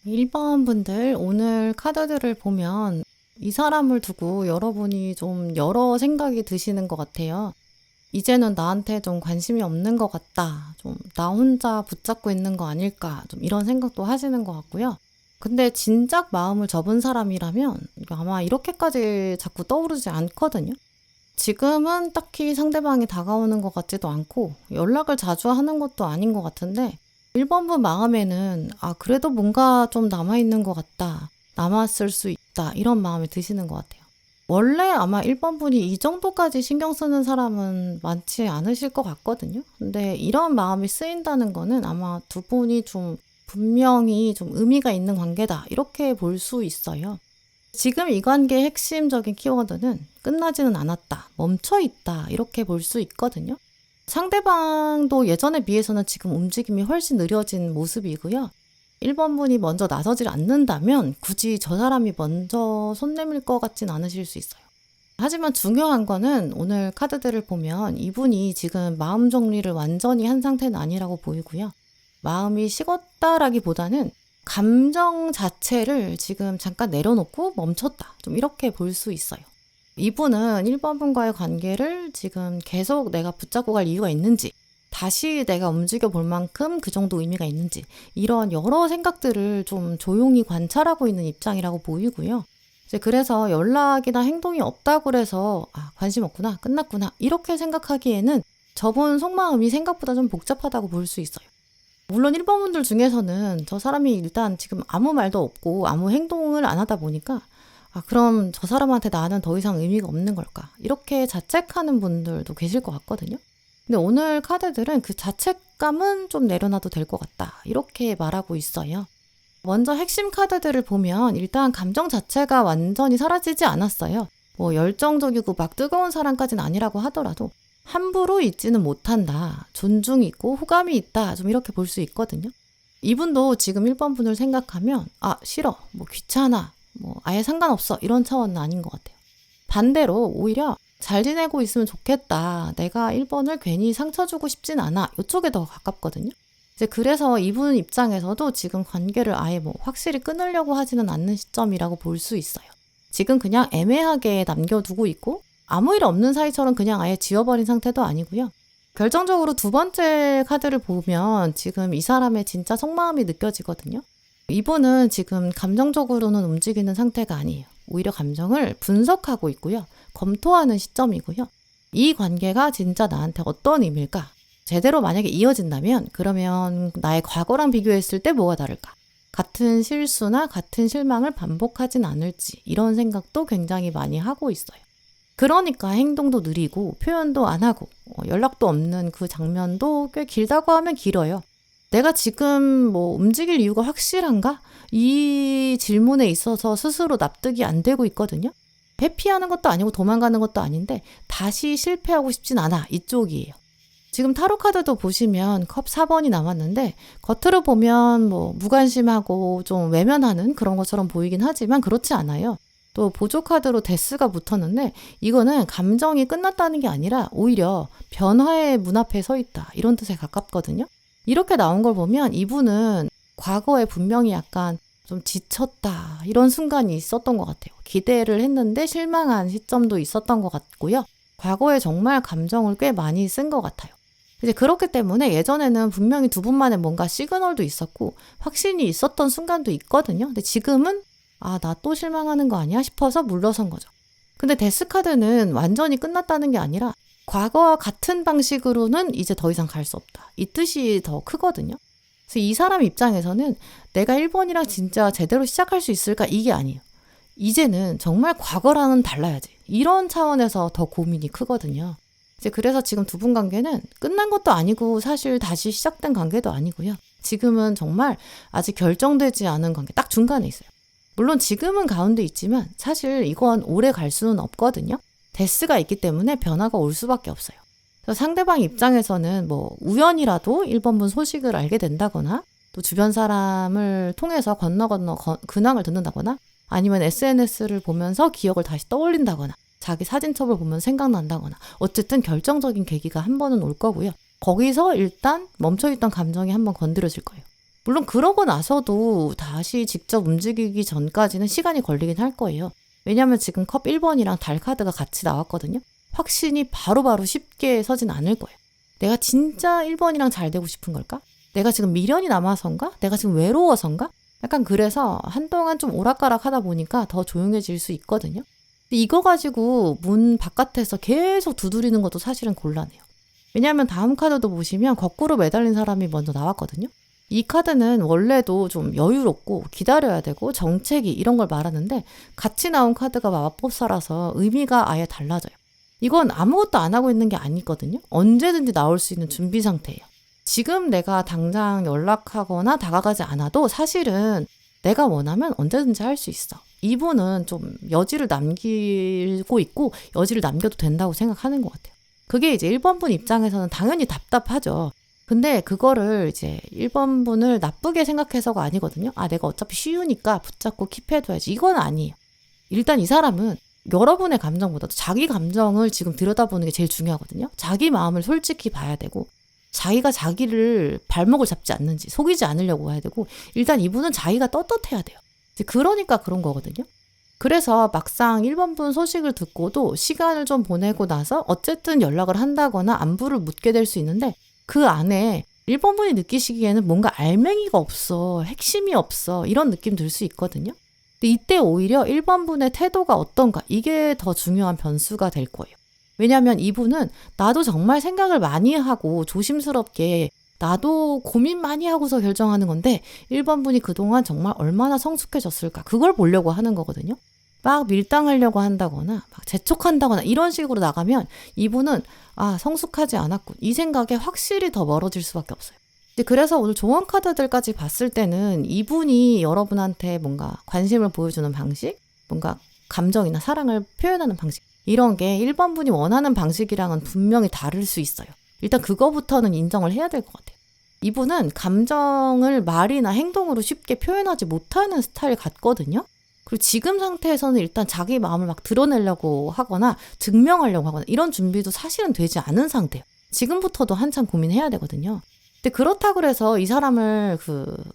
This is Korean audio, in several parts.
1번 분들 오늘 카드들을 보면 이 사람을 두고 여러분이 좀 여러 생각이 드시는 것 같아요. 이제는 나한테 좀 관심이 없는 것 같다. 좀 나 혼자 붙잡고 있는 거 아닐까. 좀 이런 생각도 하시는 것 같고요. 근데 진작 마음을 접은 사람이라면 아마 이렇게까지 자꾸 떠오르지 않거든요. 지금은 딱히 상대방이 다가오는 것 같지도 않고 연락을 자주 하는 것도 아닌 것 같은데 1번분 마음에는 그래도 뭔가 좀 남아있는 것 같다. 남았을 수 있다. 이런 마음이 드시는 것 같아요. 원래 아마 1번분이 이 정도까지 신경 쓰는 사람은 많지 않으실 것 같거든요. 근데 이런 마음이 쓰인다는 거는 아마 두 분이 좀 분명히 좀 의미가 있는 관계다. 이렇게 볼 수 있어요. 지금 이 관계의 핵심적인 키워드는 끝나지는 않았다. 멈춰 있다. 이렇게 볼 수 있거든요. 상대방도 예전에 비해서는 지금 움직임이 훨씬 느려진 모습이고요. 1번분이 먼저 나서질 않는다면 굳이 저 사람이 먼저 손 내밀 것 같진 않으실 수 있어요. 하지만 중요한 거는 오늘 카드들을 보면 이분이 지금 마음 정리를 완전히 한 상태는 아니라고 보이고요. 마음이 식었다라기보다는 감정 자체를 지금 잠깐 내려놓고 멈췄다. 좀 이렇게 볼 수 있어요. 이분은 1번분과의 관계를 지금 계속 내가 붙잡고 갈 이유가 있는지, 다시 내가 움직여 볼 만큼 그 정도 의미가 있는지, 이런 여러 생각들을 좀 조용히 관찰하고 있는 입장이라고 보이고요. 이제 그래서 연락이나 행동이 없다고 그래서 관심 없구나, 끝났구나 이렇게 생각하기에는 저분 속마음이 생각보다 좀 복잡하다고 볼 수 있어요. 물론 1번분들 중에서는 저 사람이 일단 지금 아무 말도 없고 아무 행동을 안 하다 보니까 그럼 저 사람한테 나는 더 이상 의미가 없는 걸까? 이렇게 자책하는 분들도 계실 것 같거든요. 근데 오늘 카드들은 그 자책감은 좀 내려놔도 될 것 같다. 이렇게 말하고 있어요. 먼저 핵심 카드들을 보면 일단 감정 자체가 완전히 사라지지 않았어요. 뭐 열정적이고 막 뜨거운 사랑까지는 아니라고 하더라도 함부로 잊지는 못한다. 존중이 있고 호감이 있다. 좀 이렇게 볼 수 있거든요. 이분도 지금 1번분을 생각하면 싫어, 뭐 귀찮아, 뭐 아예 상관없어 이런 차원은 아닌 것 같아요. 반대로 오히려 잘 지내고 있으면 좋겠다. 내가 1번을 괜히 상처 주고 싶진 않아. 이쪽에 더 가깝거든요. 이제 그래서 이분 입장에서도 지금 관계를 아예 뭐 확실히 끊으려고 하지는 않는 시점이라고 볼 수 있어요. 지금 그냥 애매하게 남겨두고 있고 아무 일 없는 사이처럼 그냥 아예 지워버린 상태도 아니고요. 결정적으로 두 번째 카드를 보면 지금 이 사람의 진짜 속마음이 느껴지거든요. 이분은 지금 감정적으로는 움직이는 상태가 아니에요. 오히려 감정을 분석하고 있고요. 검토하는 시점이고요. 이 관계가 진짜 나한테 어떤 의미일까? 제대로 만약에 이어진다면 그러면 나의 과거랑 비교했을 때 뭐가 다를까? 같은 실수나 같은 실망을 반복하진 않을지 이런 생각도 굉장히 많이 하고 있어요. 그러니까 행동도 느리고 표현도 안 하고 연락도 없는 그 장면도 꽤 길다고 하면 길어요. 내가 지금 뭐 움직일 이유가 확실한가? 이 질문에 있어서 스스로 납득이 안 되고 있거든요. 회피하는 것도 아니고 도망가는 것도 아닌데 다시 실패하고 싶진 않아. 이쪽이에요. 지금 타로 카드도 보시면 컵 4번이 남았는데 겉으로 보면 뭐 무관심하고 좀 외면하는 그런 것처럼 보이긴 하지만 그렇지 않아요. 또 보조 카드로 데스가 붙었는데 이거는 감정이 끝났다는 게 아니라 오히려 변화의 문 앞에 서 있다. 이런 뜻에 가깝거든요. 이렇게 나온 걸 보면 이분은 과거에 분명히 약간 좀 지쳤다. 이런 순간이 있었던 것 같아요. 기대를 했는데 실망한 시점도 있었던 것 같고요. 과거에 정말 감정을 꽤 많이 쓴 것 같아요. 이제 그렇기 때문에 예전에는 분명히 두 분만의 뭔가 시그널도 있었고 확신이 있었던 순간도 있거든요. 근데 지금은 나 또 실망하는 거 아니야 싶어서 물러선 거죠. 근데 데스카드는 완전히 끝났다는 게 아니라 과거와 같은 방식으로는 이제 더 이상 갈 수 없다. 이 뜻이 더 크거든요. 그래서 이 사람 입장에서는 내가 1번이랑 진짜 제대로 시작할 수 있을까? 이게 아니에요. 이제는 정말 과거랑은 달라야지. 이런 차원에서 더 고민이 크거든요. 이제 그래서 지금 두 분 관계는 끝난 것도 아니고 사실 다시 시작된 관계도 아니고요. 지금은 정말 아직 결정되지 않은 관계, 딱 중간에 있어요. 물론 지금은 가운데 있지만 사실 이건 오래 갈 수는 없거든요. 데스가 있기 때문에 변화가 올 수밖에 없어요. 그래서 상대방 입장에서는 뭐 우연이라도 1번분 소식을 알게 된다거나 또 주변 사람을 통해서 건너 근황을 듣는다거나 아니면 SNS를 보면서 기억을 다시 떠올린다거나 자기 사진첩을 보면 생각난다거나 어쨌든 결정적인 계기가 한 번은 올 거고요. 거기서 일단 멈춰있던 감정이 한번 건드려질 거예요. 물론 그러고 나서도 다시 직접 움직이기 전까지는 시간이 걸리긴 할 거예요. 왜냐하면 지금 컵 1번이랑 달 카드가 같이 나왔거든요. 확신이 바로바로 쉽게 서진 않을 거예요. 내가 진짜 1번이랑 잘 되고 싶은 걸까? 내가 지금 미련이 남아서인가? 내가 지금 외로워서인가? 약간 그래서 한동안 좀 오락가락 하다 보니까 더 조용해질 수 있거든요. 근데 이거 가지고 문 바깥에서 계속 두드리는 것도 사실은 곤란해요. 왜냐하면 다음 카드도 보시면 거꾸로 매달린 사람이 먼저 나왔거든요. 이 카드는 원래도 좀 여유롭고 기다려야 되고 정체기 이런 걸 말하는데 같이 나온 카드가 마법사라서 의미가 아예 달라져요. 이건 아무것도 안 하고 있는 게 아니거든요. 언제든지 나올 수 있는 준비 상태예요. 지금 내가 당장 연락하거나 다가가지 않아도 사실은 내가 원하면 언제든지 할 수 있어. 이분은 좀 여지를 남기고 있고 여지를 남겨도 된다고 생각하는 것 같아요. 그게 이제 1번 분 입장에서는 당연히 답답하죠. 근데 그거를 이제 1번 분을 나쁘게 생각해서가 아니거든요. 아, 내가 어차피 쉬우니까 붙잡고 킵해둬야지. 이건 아니에요. 일단 이 사람은 여러분의 감정보다도 자기 감정을 지금 들여다보는 게 제일 중요하거든요. 자기 마음을 솔직히 봐야 되고 자기가 자기를 발목을 잡지 않는지 속이지 않으려고 해야 되고 일단 이분은 자기가 떳떳해야 돼요. 그러니까 그런 거거든요. 그래서 막상 1번 분 소식을 듣고도 시간을 좀 보내고 나서 어쨌든 연락을 한다거나 안부를 묻게 될 수 있는데 그 안에 1번 분이 느끼시기에는 뭔가 알맹이가 없어, 핵심이 없어 이런 느낌 들 수 있거든요. 근데 이때 오히려 1번 분의 태도가 어떤가 이게 더 중요한 변수가 될 거예요. 왜냐하면 이분은 나도 정말 생각을 많이 하고 조심스럽게 나도 고민 많이 하고서 결정하는 건데 1번 분이 그동안 정말 얼마나 성숙해졌을까 그걸 보려고 하는 거거든요. 막 밀당하려고 한다거나 막 재촉한다거나 이런 식으로 나가면 이분은 성숙하지 않았고 이 생각에 확실히 더 멀어질 수밖에 없어요. 그래서 오늘 조언 카드들까지 봤을 때는 이분이 여러분한테 뭔가 관심을 보여주는 방식, 뭔가 감정이나 사랑을 표현하는 방식 이런 게 1번 분이 원하는 방식이랑은 분명히 다를 수 있어요. 일단 그거부터는 인정을 해야 될 것 같아요. 이분은 감정을 말이나 행동으로 쉽게 표현하지 못하는 스타일 같거든요. 그리고 지금 상태에서는 일단 자기 마음을 막 드러내려고 하거나 증명하려고 하거나 이런 준비도 사실은 되지 않은 상태예요. 지금부터도 한참 고민해야 되거든요. 근데 그렇다고 해서 이 사람을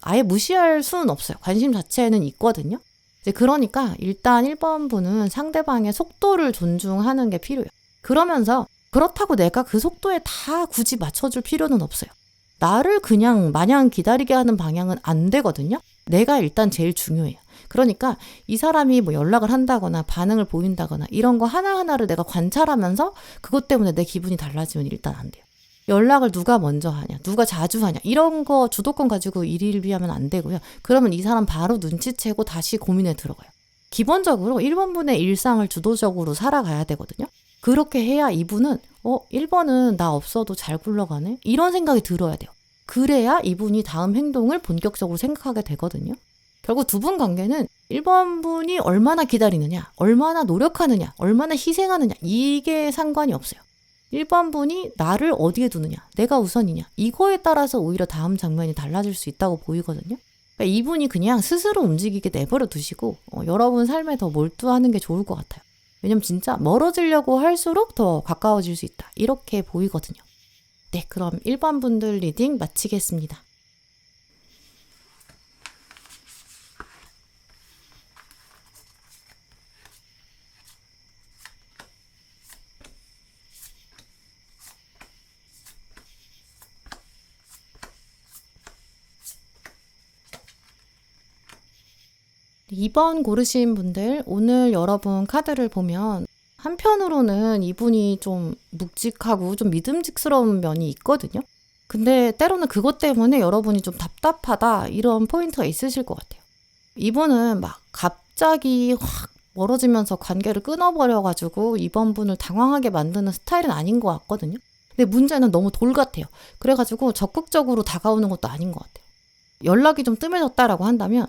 아예 무시할 수는 없어요. 관심 자체는 있거든요. 이제 그러니까 일단 1번 분은 상대방의 속도를 존중하는 게 필요해요. 그러면서 그렇다고 내가 그 속도에 다 굳이 맞춰줄 필요는 없어요. 나를 그냥 마냥 기다리게 하는 방향은 안 되거든요. 내가 일단 제일 중요해요. 그러니까 이 사람이 뭐 연락을 한다거나 반응을 보인다거나 이런 거 하나하나를 내가 관찰하면서 그것 때문에 내 기분이 달라지면 일단 안 돼요. 연락을 누가 먼저 하냐, 누가 자주 하냐 이런 거 주도권 가지고 일일비하면 안 되고요. 그러면 이 사람 바로 눈치채고 다시 고민에 들어가요. 기본적으로 1번 분의 일상을 주도적으로 살아가야 되거든요. 그렇게 해야 이분은 1번은 나 없어도 잘 굴러가네? 이런 생각이 들어야 돼요. 그래야 이분이 다음 행동을 본격적으로 생각하게 되거든요. 결국 두 분 관계는 1번 분이 얼마나 기다리느냐, 얼마나 노력하느냐, 얼마나 희생하느냐 이게 상관이 없어요. 1번 분이 나를 어디에 두느냐, 내가 우선이냐 이거에 따라서 오히려 다음 장면이 달라질 수 있다고 보이거든요. 그러니까 이분이 그냥 스스로 움직이게 내버려 두시고 여러분 삶에 더 몰두하는 게 좋을 것 같아요. 왜냐면 진짜 멀어지려고 할수록 더 가까워질 수 있다 이렇게 보이거든요. 네, 그럼 1번 분들 리딩 마치겠습니다. 이번 고르신 분들 오늘 여러분 카드를 보면 한편으로는 이분이 좀 묵직하고 좀 믿음직스러운 면이 있거든요. 근데 때로는 그것 때문에 여러분이 좀 답답하다 이런 포인트가 있으실 것 같아요. 이분은 막 갑자기 확 멀어지면서 관계를 끊어버려가지고 이번 분을 당황하게 만드는 스타일은 아닌 것 같거든요. 근데 문제는 너무 돌 같아요. 그래가지고 적극적으로 다가오는 것도 아닌 것 같아요. 연락이 좀 뜸해졌다라고 한다면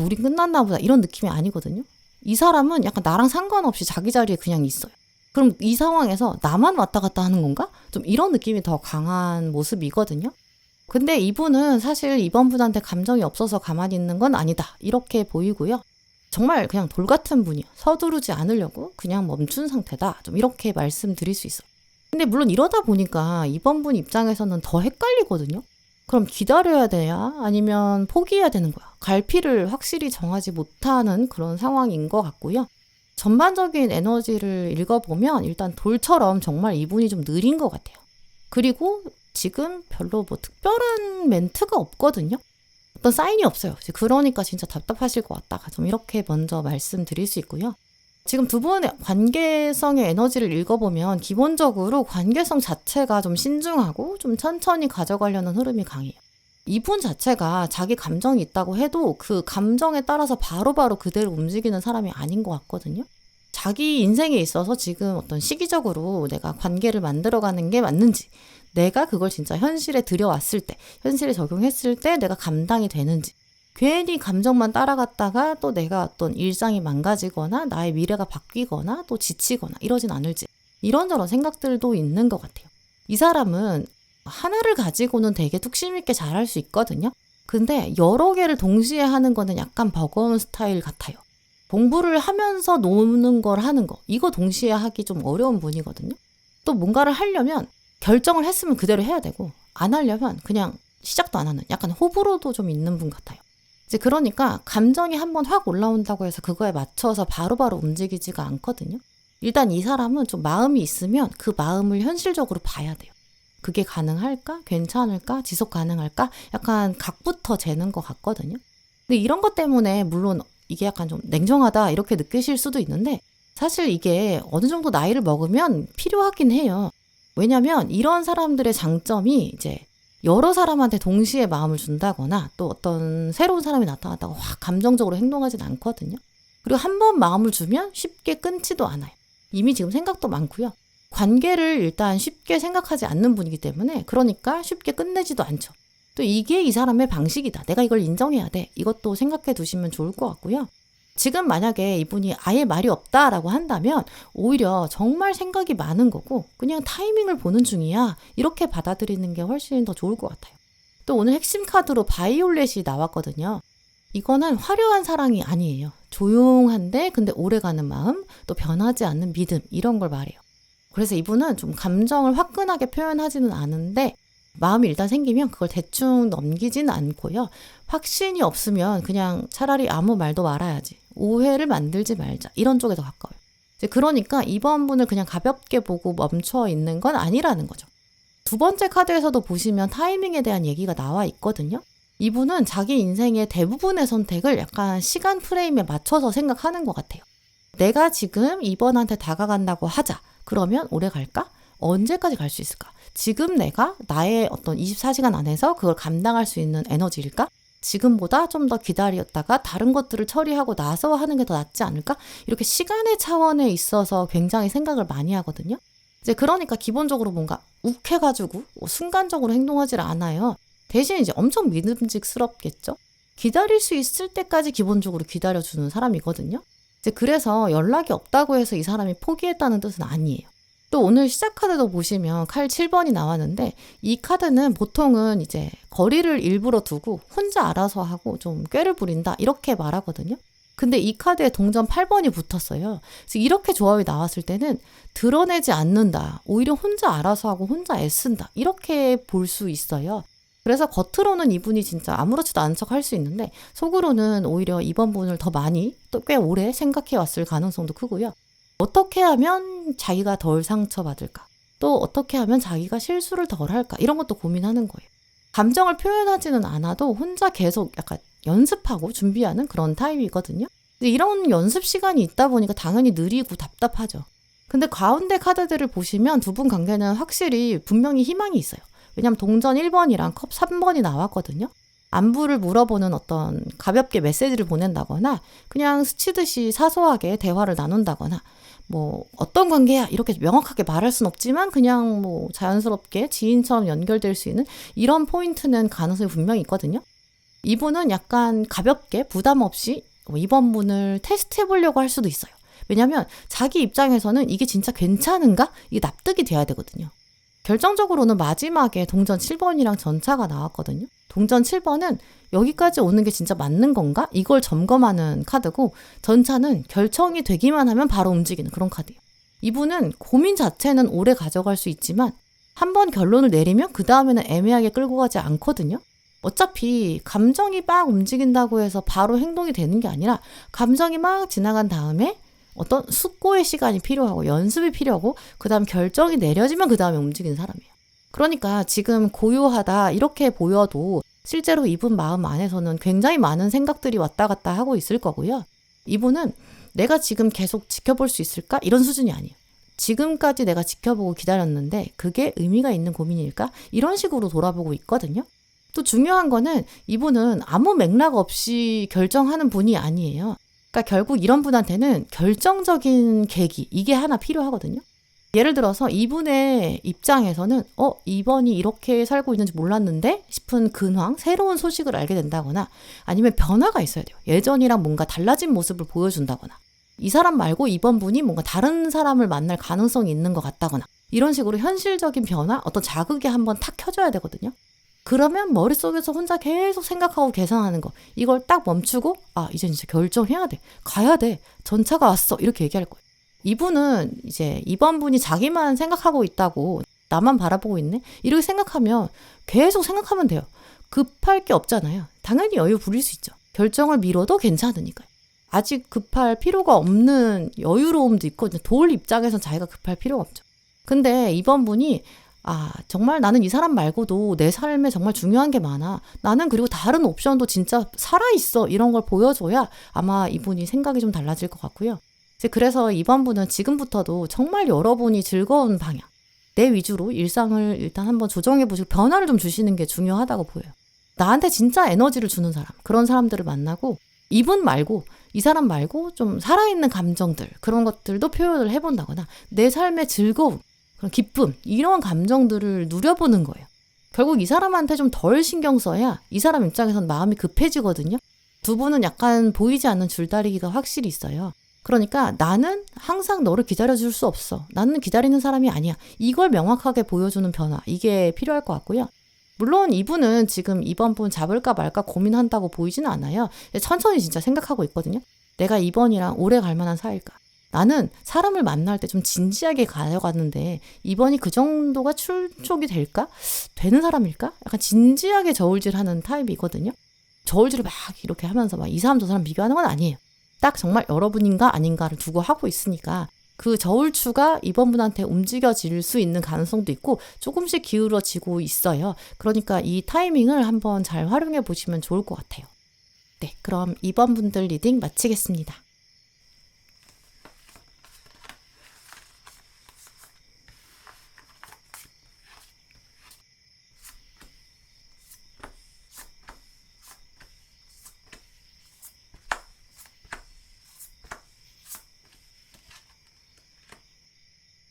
우린 끝났나 보다 이런 느낌이 아니거든요. 이 사람은 약간 나랑 상관없이 자기 자리에 그냥 있어요. 그럼 이 상황에서 나만 왔다 갔다 하는 건가? 좀 이런 느낌이 더 강한 모습이거든요. 근데 이분은 사실 이번 분한테 감정이 없어서 가만히 있는 건 아니다. 이렇게 보이고요. 정말 그냥 돌 같은 분이요. 서두르지 않으려고 그냥 멈춘 상태다. 좀 이렇게 말씀드릴 수 있어요. 근데 물론 이러다 보니까 이번 분 입장에서는 더 헷갈리거든요. 그럼 기다려야 되냐? 아니면 포기해야 되는 거야? 갈피를 확실히 정하지 못하는 그런 상황인 것 같고요. 전반적인 에너지를 읽어보면 일단 돌처럼 정말 이분이 좀 느린 것 같아요. 그리고 지금 별로 뭐 특별한 멘트가 없거든요. 어떤 사인이 없어요. 그러니까 진짜 답답하실 것 같다. 좀 이렇게 먼저 말씀드릴 수 있고요. 지금 두 분의 관계성의 에너지를 읽어보면 기본적으로 관계성 자체가 좀 신중하고 좀 천천히 가져가려는 흐름이 강해요. 이분 자체가 자기 감정이 있다고 해도 그 감정에 따라서 바로바로 그대로 움직이는 사람이 아닌 것 같거든요. 자기 인생에 있어서 지금 어떤 시기적으로 내가 관계를 만들어가는 게 맞는지, 내가 그걸 진짜 현실에 들여왔을 때, 현실에 적용했을 때 내가 감당이 되는지, 괜히 감정만 따라갔다가 또 내가 어떤 일상이 망가지거나 나의 미래가 바뀌거나 또 지치거나 이러진 않을지, 이런저런 생각들도 있는 것 같아요. 이 사람은 하나를 가지고는 되게 뚝심 있게 잘할 수 있거든요. 근데 여러 개를 동시에 하는 거는 약간 버거운 스타일 같아요. 공부를 하면서 노는 걸 하는 거, 이거 동시에 하기 좀 어려운 분이거든요. 또 뭔가를 하려면 결정을 했으면 그대로 해야 되고, 안 하려면 그냥 시작도 안 하는, 약간 호불호도 좀 있는 분 같아요. 이제 그러니까 감정이 한번 확 올라온다고 해서 그거에 맞춰서 바로바로 움직이지가 않거든요. 일단 이 사람은 좀 마음이 있으면 그 마음을 현실적으로 봐야 돼요. 그게 가능할까? 괜찮을까? 지속 가능할까? 약간 각부터 재는 것 같거든요. 근데 이런 것 때문에 물론 이게 약간 좀 냉정하다 이렇게 느끼실 수도 있는데, 사실 이게 어느 정도 나이를 먹으면 필요하긴 해요. 왜냐면 이런 사람들의 장점이 이제 여러 사람한테 동시에 마음을 준다거나 또 어떤 새로운 사람이 나타났다고 확 감정적으로 행동하진 않거든요. 그리고 한 번 마음을 주면 쉽게 끊지도 않아요. 이미 지금 생각도 많고요. 관계를 일단 쉽게 생각하지 않는 분이기 때문에, 그러니까 쉽게 끝내지도 않죠. 또 이게 이 사람의 방식이다. 내가 이걸 인정해야 돼. 이것도 생각해 두시면 좋을 것 같고요. 지금 만약에 이분이 아예 말이 없다라고 한다면 오히려 정말 생각이 많은 거고 그냥 타이밍을 보는 중이야. 이렇게 받아들이는 게 훨씬 더 좋을 것 같아요. 또 오늘 핵심 카드로 바이올렛이 나왔거든요. 이거는 화려한 사랑이 아니에요. 조용한데 근데 오래가는 마음, 또 변하지 않는 믿음, 이런 걸 말해요. 그래서 이분은 좀 감정을 화끈하게 표현하지는 않은데 마음이 일단 생기면 그걸 대충 넘기지는 않고요. 확신이 없으면 그냥 차라리 아무 말도 말아야지, 오해를 만들지 말자, 이런 쪽에 더 가까워요. 이제 그러니까 이번 분을 그냥 가볍게 보고 멈춰 있는 건 아니라는 거죠. 두 번째 카드에서도 보시면 타이밍에 대한 얘기가 나와 있거든요. 이분은 자기 인생의 대부분의 선택을 약간 시간 프레임에 맞춰서 생각하는 것 같아요. 내가 지금 이번한테 다가간다고 하자. 그러면 오래 갈까? 언제까지 갈 수 있을까? 지금 내가 나의 어떤 24시간 안에서 그걸 감당할 수 있는 에너지일까? 지금보다 좀 더 기다렸다가 다른 것들을 처리하고 나서 하는 게 더 낫지 않을까? 이렇게 시간의 차원에 있어서 굉장히 생각을 많이 하거든요. 이제 그러니까 기본적으로 뭔가 욱해가지고 순간적으로 행동하지 않아요. 대신 이제 엄청 믿음직스럽겠죠? 기다릴 수 있을 때까지 기본적으로 기다려주는 사람이거든요. 이제 그래서 연락이 없다고 해서 이 사람이 포기했다는 뜻은 아니에요. 또 오늘 시작 카드도 보시면 칼 7번이 나왔는데, 이 카드는 보통은 이제 거리를 일부러 두고 혼자 알아서 하고 좀 꾀를 부린다 이렇게 말하거든요. 근데 이 카드에 동전 8번이 붙었어요. 그래서 이렇게 조합이 나왔을 때는 드러내지 않는다, 오히려 혼자 알아서 하고 혼자 애쓴다, 이렇게 볼 수 있어요. 그래서 겉으로는 이분이 진짜 아무렇지도 않은 척 할 수 있는데 속으로는 오히려 이번 분을 더 많이 또 꽤 오래 생각해 왔을 가능성도 크고요. 어떻게 하면 자기가 덜 상처받을까? 또 어떻게 하면 자기가 실수를 덜 할까? 이런 것도 고민하는 거예요. 감정을 표현하지는 않아도 혼자 계속 약간 연습하고 준비하는 그런 타입이거든요. 이런 연습 시간이 있다 보니까 당연히 느리고 답답하죠. 근데 가운데 카드들을 보시면 두 분 관계는 확실히 분명히 희망이 있어요. 왜냐하면 동전 1번이랑 컵 3번이 나왔거든요. 안부를 물어보는 어떤 가볍게 메시지를 보낸다거나 그냥 스치듯이 사소하게 대화를 나눈다거나 뭐 어떤 관계야 이렇게 명확하게 말할 순 없지만 그냥 뭐 자연스럽게 지인처럼 연결될 수 있는 이런 포인트는 가능성이 분명히 있거든요. 이분은 약간 가볍게 부담 없이 이번 분을 테스트 해보려고 할 수도 있어요. 왜냐하면 자기 입장에서는 이게 진짜 괜찮은가? 이게 납득이 돼야 되거든요. 결정적으로는 마지막에 동전 7번이랑 전차가 나왔거든요. 동전 7번은 여기까지 오는 게 진짜 맞는 건가? 이걸 점검하는 카드고, 전차는 결정이 되기만 하면 바로 움직이는 그런 카드예요. 이분은 고민 자체는 오래 가져갈 수 있지만 한번 결론을 내리면 그 다음에는 애매하게 끌고 가지 않거든요. 어차피 감정이 막 움직인다고 해서 바로 행동이 되는 게 아니라 감정이 막 지나간 다음에 어떤 숙고의 시간이 필요하고 연습이 필요하고 그 다음 결정이 내려지면 그 다음에 움직이는 사람이에요. 그러니까 지금 고요하다 이렇게 보여도 실제로 이분 마음 안에서는 굉장히 많은 생각들이 왔다 갔다 하고 있을 거고요. 이분은 내가 지금 계속 지켜볼 수 있을까? 이런 수준이 아니에요. 지금까지 내가 지켜보고 기다렸는데 그게 의미가 있는 고민일까? 이런 식으로 돌아보고 있거든요. 또 중요한 거는 이분은 아무 맥락 없이 결정하는 분이 아니에요. 그러니까 결국 이런 분한테는 결정적인 계기, 이게 하나 필요하거든요. 예를 들어서 이분의 입장에서는 이번이 이렇게 살고 있는지 몰랐는데 싶은 근황, 새로운 소식을 알게 된다거나 아니면 변화가 있어야 돼요. 예전이랑 뭔가 달라진 모습을 보여준다거나 이 사람 말고 이번 분이 뭔가 다른 사람을 만날 가능성이 있는 것 같다거나 이런 식으로 현실적인 변화, 어떤 자극이 한번 탁 켜줘야 되거든요. 그러면 머릿속에서 혼자 계속 생각하고 계산하는 거 이걸 딱 멈추고 이제 진짜 결정해야 돼. 가야 돼. 전차가 왔어. 이렇게 얘기할 거예요. 이분은 이제 이번 분이 자기만 생각하고 있다고 나만 바라보고 있네? 이렇게 생각하면 계속 생각하면 돼요. 급할 게 없잖아요. 당연히 여유 부릴 수 있죠. 결정을 미뤄도 괜찮으니까요. 아직 급할 필요가 없는 여유로움도 있거든요. 도울 입장에선 자기가 급할 필요가 없죠. 근데 이번 분이 정말 나는 이 사람 말고도 내 삶에 정말 중요한 게 많아. 나는 그리고 다른 옵션도 진짜 살아있어. 이런 걸 보여줘야 아마 이분이 생각이 좀 달라질 것 같고요. 그래서 이번 분은 지금부터도 정말 여러분이 즐거운 방향, 내 위주로 일상을 일단 한번 조정해 보시고 변화를 좀 주시는 게 중요하다고 보여요. 나한테 진짜 에너지를 주는 사람, 그런 사람들을 만나고 이분 말고 이 사람 말고 좀 살아있는 감정들, 그런 것들도 표현을 해본다거나 내 삶의 즐거움, 그런 기쁨, 이런 감정들을 누려보는 거예요. 결국 이 사람한테 좀 덜 신경 써야 이 사람 입장에선 마음이 급해지거든요. 두 분은 약간 보이지 않는 줄다리기가 확실히 있어요. 그러니까 나는 항상 너를 기다려줄 수 없어. 나는 기다리는 사람이 아니야. 이걸 명확하게 보여주는 변화, 이게 필요할 것 같고요. 물론 이분은 지금 이번 분 잡을까 말까 고민한다고 보이지는 않아요. 천천히 진짜 생각하고 있거든요. 내가 이번이랑 오래 갈 만한 사이일까? 나는 사람을 만날 때 좀 진지하게 가져갔는데 이번이 그 정도가 출족이 될까? 되는 사람일까? 약간 진지하게 저울질하는 타입이거든요. 저울질을 막 이렇게 하면서 막 이 사람 저 사람 비교하는 건 아니에요. 딱 정말 여러분인가 아닌가를 두고 하고 있으니까 그 저울추가 이번 분한테 움직여질 수 있는 가능성도 있고 조금씩 기울어지고 있어요. 그러니까 이 타이밍을 한번 잘 활용해 보시면 좋을 것 같아요. 네, 그럼 이번 분들 리딩 마치겠습니다.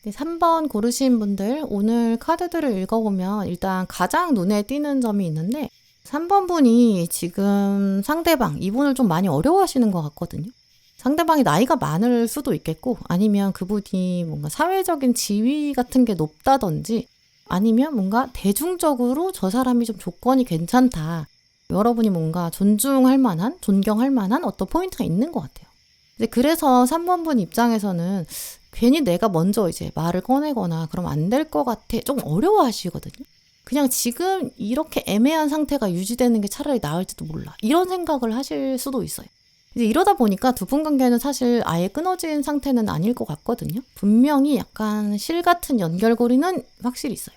네, 3번 고르신 분들 오늘 카드들을 읽어보면 일단 가장 눈에 띄는 점이 있는데 3번 분이 지금 상대방, 이분을 좀 많이 어려워하시는 것 같거든요. 상대방이 나이가 많을 수도 있겠고 아니면 그분이 뭔가 사회적인 지위 같은 게 높다든지 아니면 뭔가 대중적으로 저 사람이 좀 조건이 괜찮다. 여러분이 뭔가 존중할 만한, 존경할 만한 어떤 포인트가 있는 것 같아요. 그래서 3번 분 입장에서는 괜히 내가 먼저 이제 말을 꺼내거나 그러면 안 될 것 같아. 좀 어려워하시거든요. 그냥 지금 이렇게 애매한 상태가 유지되는 게 차라리 나을지도 몰라. 이런 생각을 하실 수도 있어요. 이제 이러다 보니까 두 분 관계는 사실 아예 끊어진 상태는 아닐 것 같거든요. 분명히 약간 실 같은 연결고리는 확실히 있어요.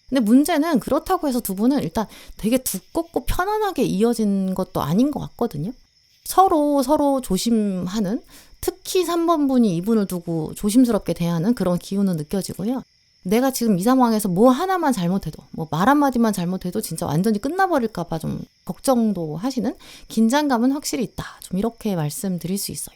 근데 문제는 그렇다고 해서 두 분은 일단 되게 두껍고 편안하게 이어진 것도 아닌 것 같거든요. 서로 조심하는, 특히 3번 분이 이분을 두고 조심스럽게 대하는 그런 기운은 느껴지고요. 내가 지금 이 상황에서 뭐 하나만 잘못해도, 뭐 말 한마디만 잘못해도 진짜 완전히 끝나버릴까봐 좀 걱정도 하시는 긴장감은 확실히 있다. 좀 이렇게 말씀드릴 수 있어요.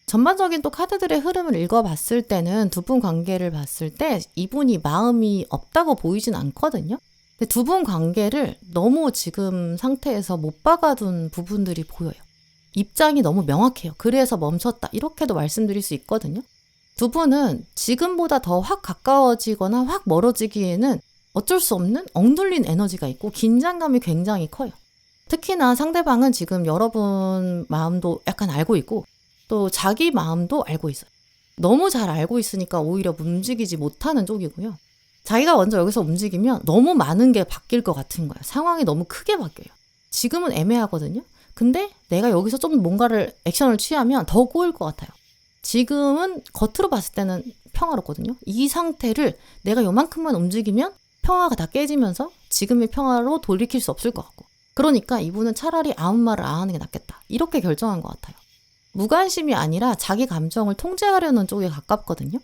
전반적인 또 카드들의 흐름을 읽어봤을 때는 두 분 관계를 봤을 때 이분이 마음이 없다고 보이진 않거든요. 근데 두 분 관계를 너무 지금 상태에서 못 박아둔 부분들이 보여요. 입장이 너무 명확해요. 그래서 멈췄다. 이렇게도 말씀드릴 수 있거든요. 두 분은 지금보다 더 확 가까워지거나 확 멀어지기에는 어쩔 수 없는 억눌린 에너지가 있고 긴장감이 굉장히 커요. 특히나 상대방은 지금 여러분 마음도 약간 알고 있고 또 자기 마음도 알고 있어요. 너무 잘 알고 있으니까 오히려 움직이지 못하는 쪽이고요. 자기가 먼저 여기서 움직이면 너무 많은 게 바뀔 것 같은 거예요. 상황이 너무 크게 바뀌어요. 지금은 애매하거든요. 근데 내가 여기서 좀 뭔가를 액션을 취하면 더 꼬일 것 같아요. 지금은 겉으로 봤을 때는 평화롭거든요. 이 상태를 내가 요만큼만 움직이면 평화가 다 깨지면서 지금의 평화로 돌이킬 수 없을 것 같고, 그러니까 이분은 차라리 아무 말을 안 하는 게 낫겠다, 이렇게 결정한 것 같아요. 무관심이 아니라 자기 감정을 통제하려는 쪽에 가깝거든요.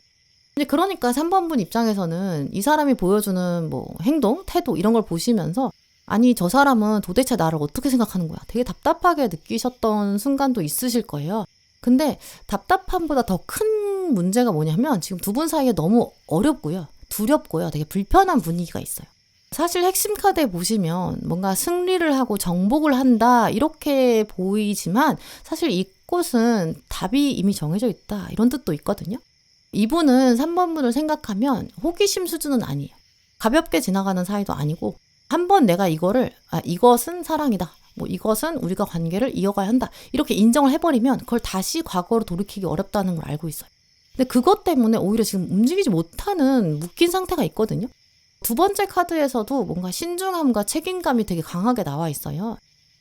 근데 그러니까 3번 분 입장에서는 이 사람이 보여주는 뭐 행동, 태도 이런 걸 보시면서 아니 저 사람은 도대체 나를 어떻게 생각하는 거야, 되게 답답하게 느끼셨던 순간도 있으실 거예요. 근데 답답함보다 더 큰 문제가 뭐냐면 지금 두 분 사이에 너무 어렵고요, 두렵고요, 되게 불편한 분위기가 있어요. 사실 핵심 카드에 보시면 뭔가 승리를 하고 정복을 한다 이렇게 보이지만 사실 이곳은 답이 이미 정해져 있다 이런 뜻도 있거든요. 이분은 3번 분을 생각하면 호기심 수준은 아니에요. 가볍게 지나가는 사이도 아니고 한번 내가 이거를 이것은 사랑이다, 뭐 이것은 우리가 관계를 이어가야 한다 이렇게 인정을 해버리면 그걸 다시 과거로 돌이키기 어렵다는 걸 알고 있어요. 근데 그것 때문에 오히려 지금 움직이지 못하는 묶인 상태가 있거든요. 두 번째 카드에서도 뭔가 신중함과 책임감이 되게 강하게 나와 있어요.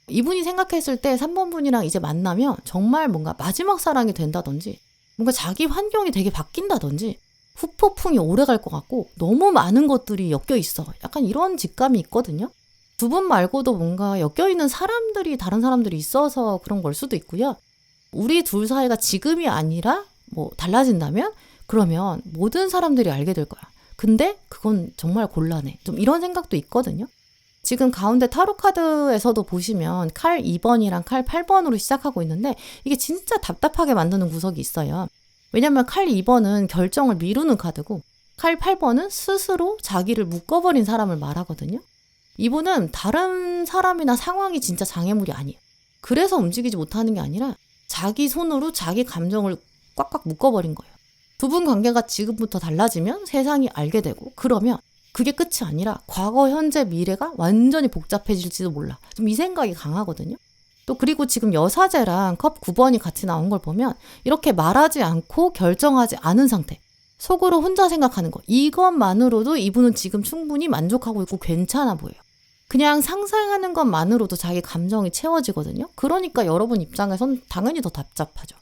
이분이 생각했을 때 3번 분이랑 이제 만나면 정말 뭔가 마지막 사랑이 된다든지 뭔가 자기 환경이 되게 바뀐다든지 후폭풍이 오래 갈 것 같고 너무 많은 것들이 엮여 있어, 약간 이런 직감이 있거든요. 두 분 말고도 뭔가 엮여 있는 사람들이 다른 사람들이 있어서 그런 걸 수도 있고요. 우리 둘 사이가 지금이 아니라 뭐 달라진다면 그러면 모든 사람들이 알게 될 거야. 근데 그건 정말 곤란해, 좀 이런 생각도 있거든요. 지금 가운데 타로 카드에서도 보시면 칼 2번이랑 칼 8번으로 시작하고 있는데 이게 진짜 답답하게 만드는 구석이 있어요. 왜냐면 칼 2번은 결정을 미루는 카드고 칼 8번은 스스로 자기를 묶어버린 사람을 말하거든요. 이분은 다른 사람이나 상황이 진짜 장애물이 아니에요. 그래서 움직이지 못하는 게 아니라 자기 손으로 자기 감정을 꽉꽉 묶어버린 거예요. 두 분 관계가 지금부터 달라지면 세상이 알게 되고 그러면 그게 끝이 아니라 과거, 현재, 미래가 완전히 복잡해질지도 몰라. 좀 이 생각이 강하거든요. 또 그리고 지금 여사제랑 컵 9번이 같이 나온 걸 보면 이렇게 말하지 않고 결정하지 않은 상태, 속으로 혼자 생각하는 거, 이것만으로도 이분은 지금 충분히 만족하고 있고 괜찮아 보여요. 그냥 상상하는 것만으로도 자기 감정이 채워지거든요. 그러니까 여러분 입장에선 당연히 더 답답하죠.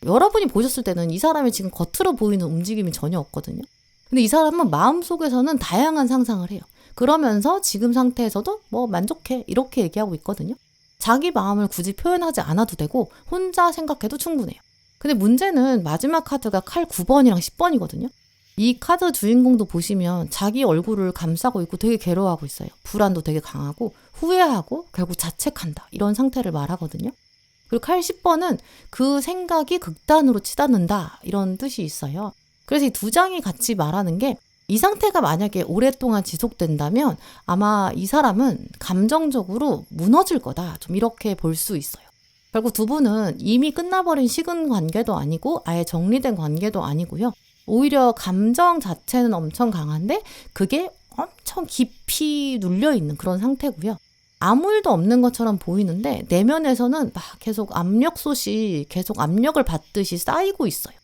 여러분이 보셨을 때는 이 사람이 지금 겉으로 보이는 움직임이 전혀 없거든요. 근데 이 사람은 마음속에서는 다양한 상상을 해요. 그러면서 지금 상태에서도 뭐 만족해 이렇게 얘기하고 있거든요. 자기 마음을 굳이 표현하지 않아도 되고 혼자 생각해도 충분해요. 근데 문제는 마지막 카드가 칼 9번이랑 10번이거든요. 이 카드 주인공도 보시면 자기 얼굴을 감싸고 있고 되게 괴로워하고 있어요. 불안도 되게 강하고 후회하고 결국 자책한다 이런 상태를 말하거든요. 그리고 칼 10번은 그 생각이 극단으로 치닫는다 이런 뜻이 있어요. 그래서 이 두 장이 같이 말하는 게 이 상태가 만약에 오랫동안 지속된다면 아마 이 사람은 감정적으로 무너질 거다, 좀 이렇게 볼 수 있어요. 결국 두 분은 이미 끝나버린 식은 관계도 아니고 아예 정리된 관계도 아니고요. 오히려 감정 자체는 엄청 강한데 그게 엄청 깊이 눌려있는 그런 상태고요. 아무 일도 없는 것처럼 보이는데 내면에서는 막 계속 압력솥이 계속 압력을 받듯이 쌓이고 있어요.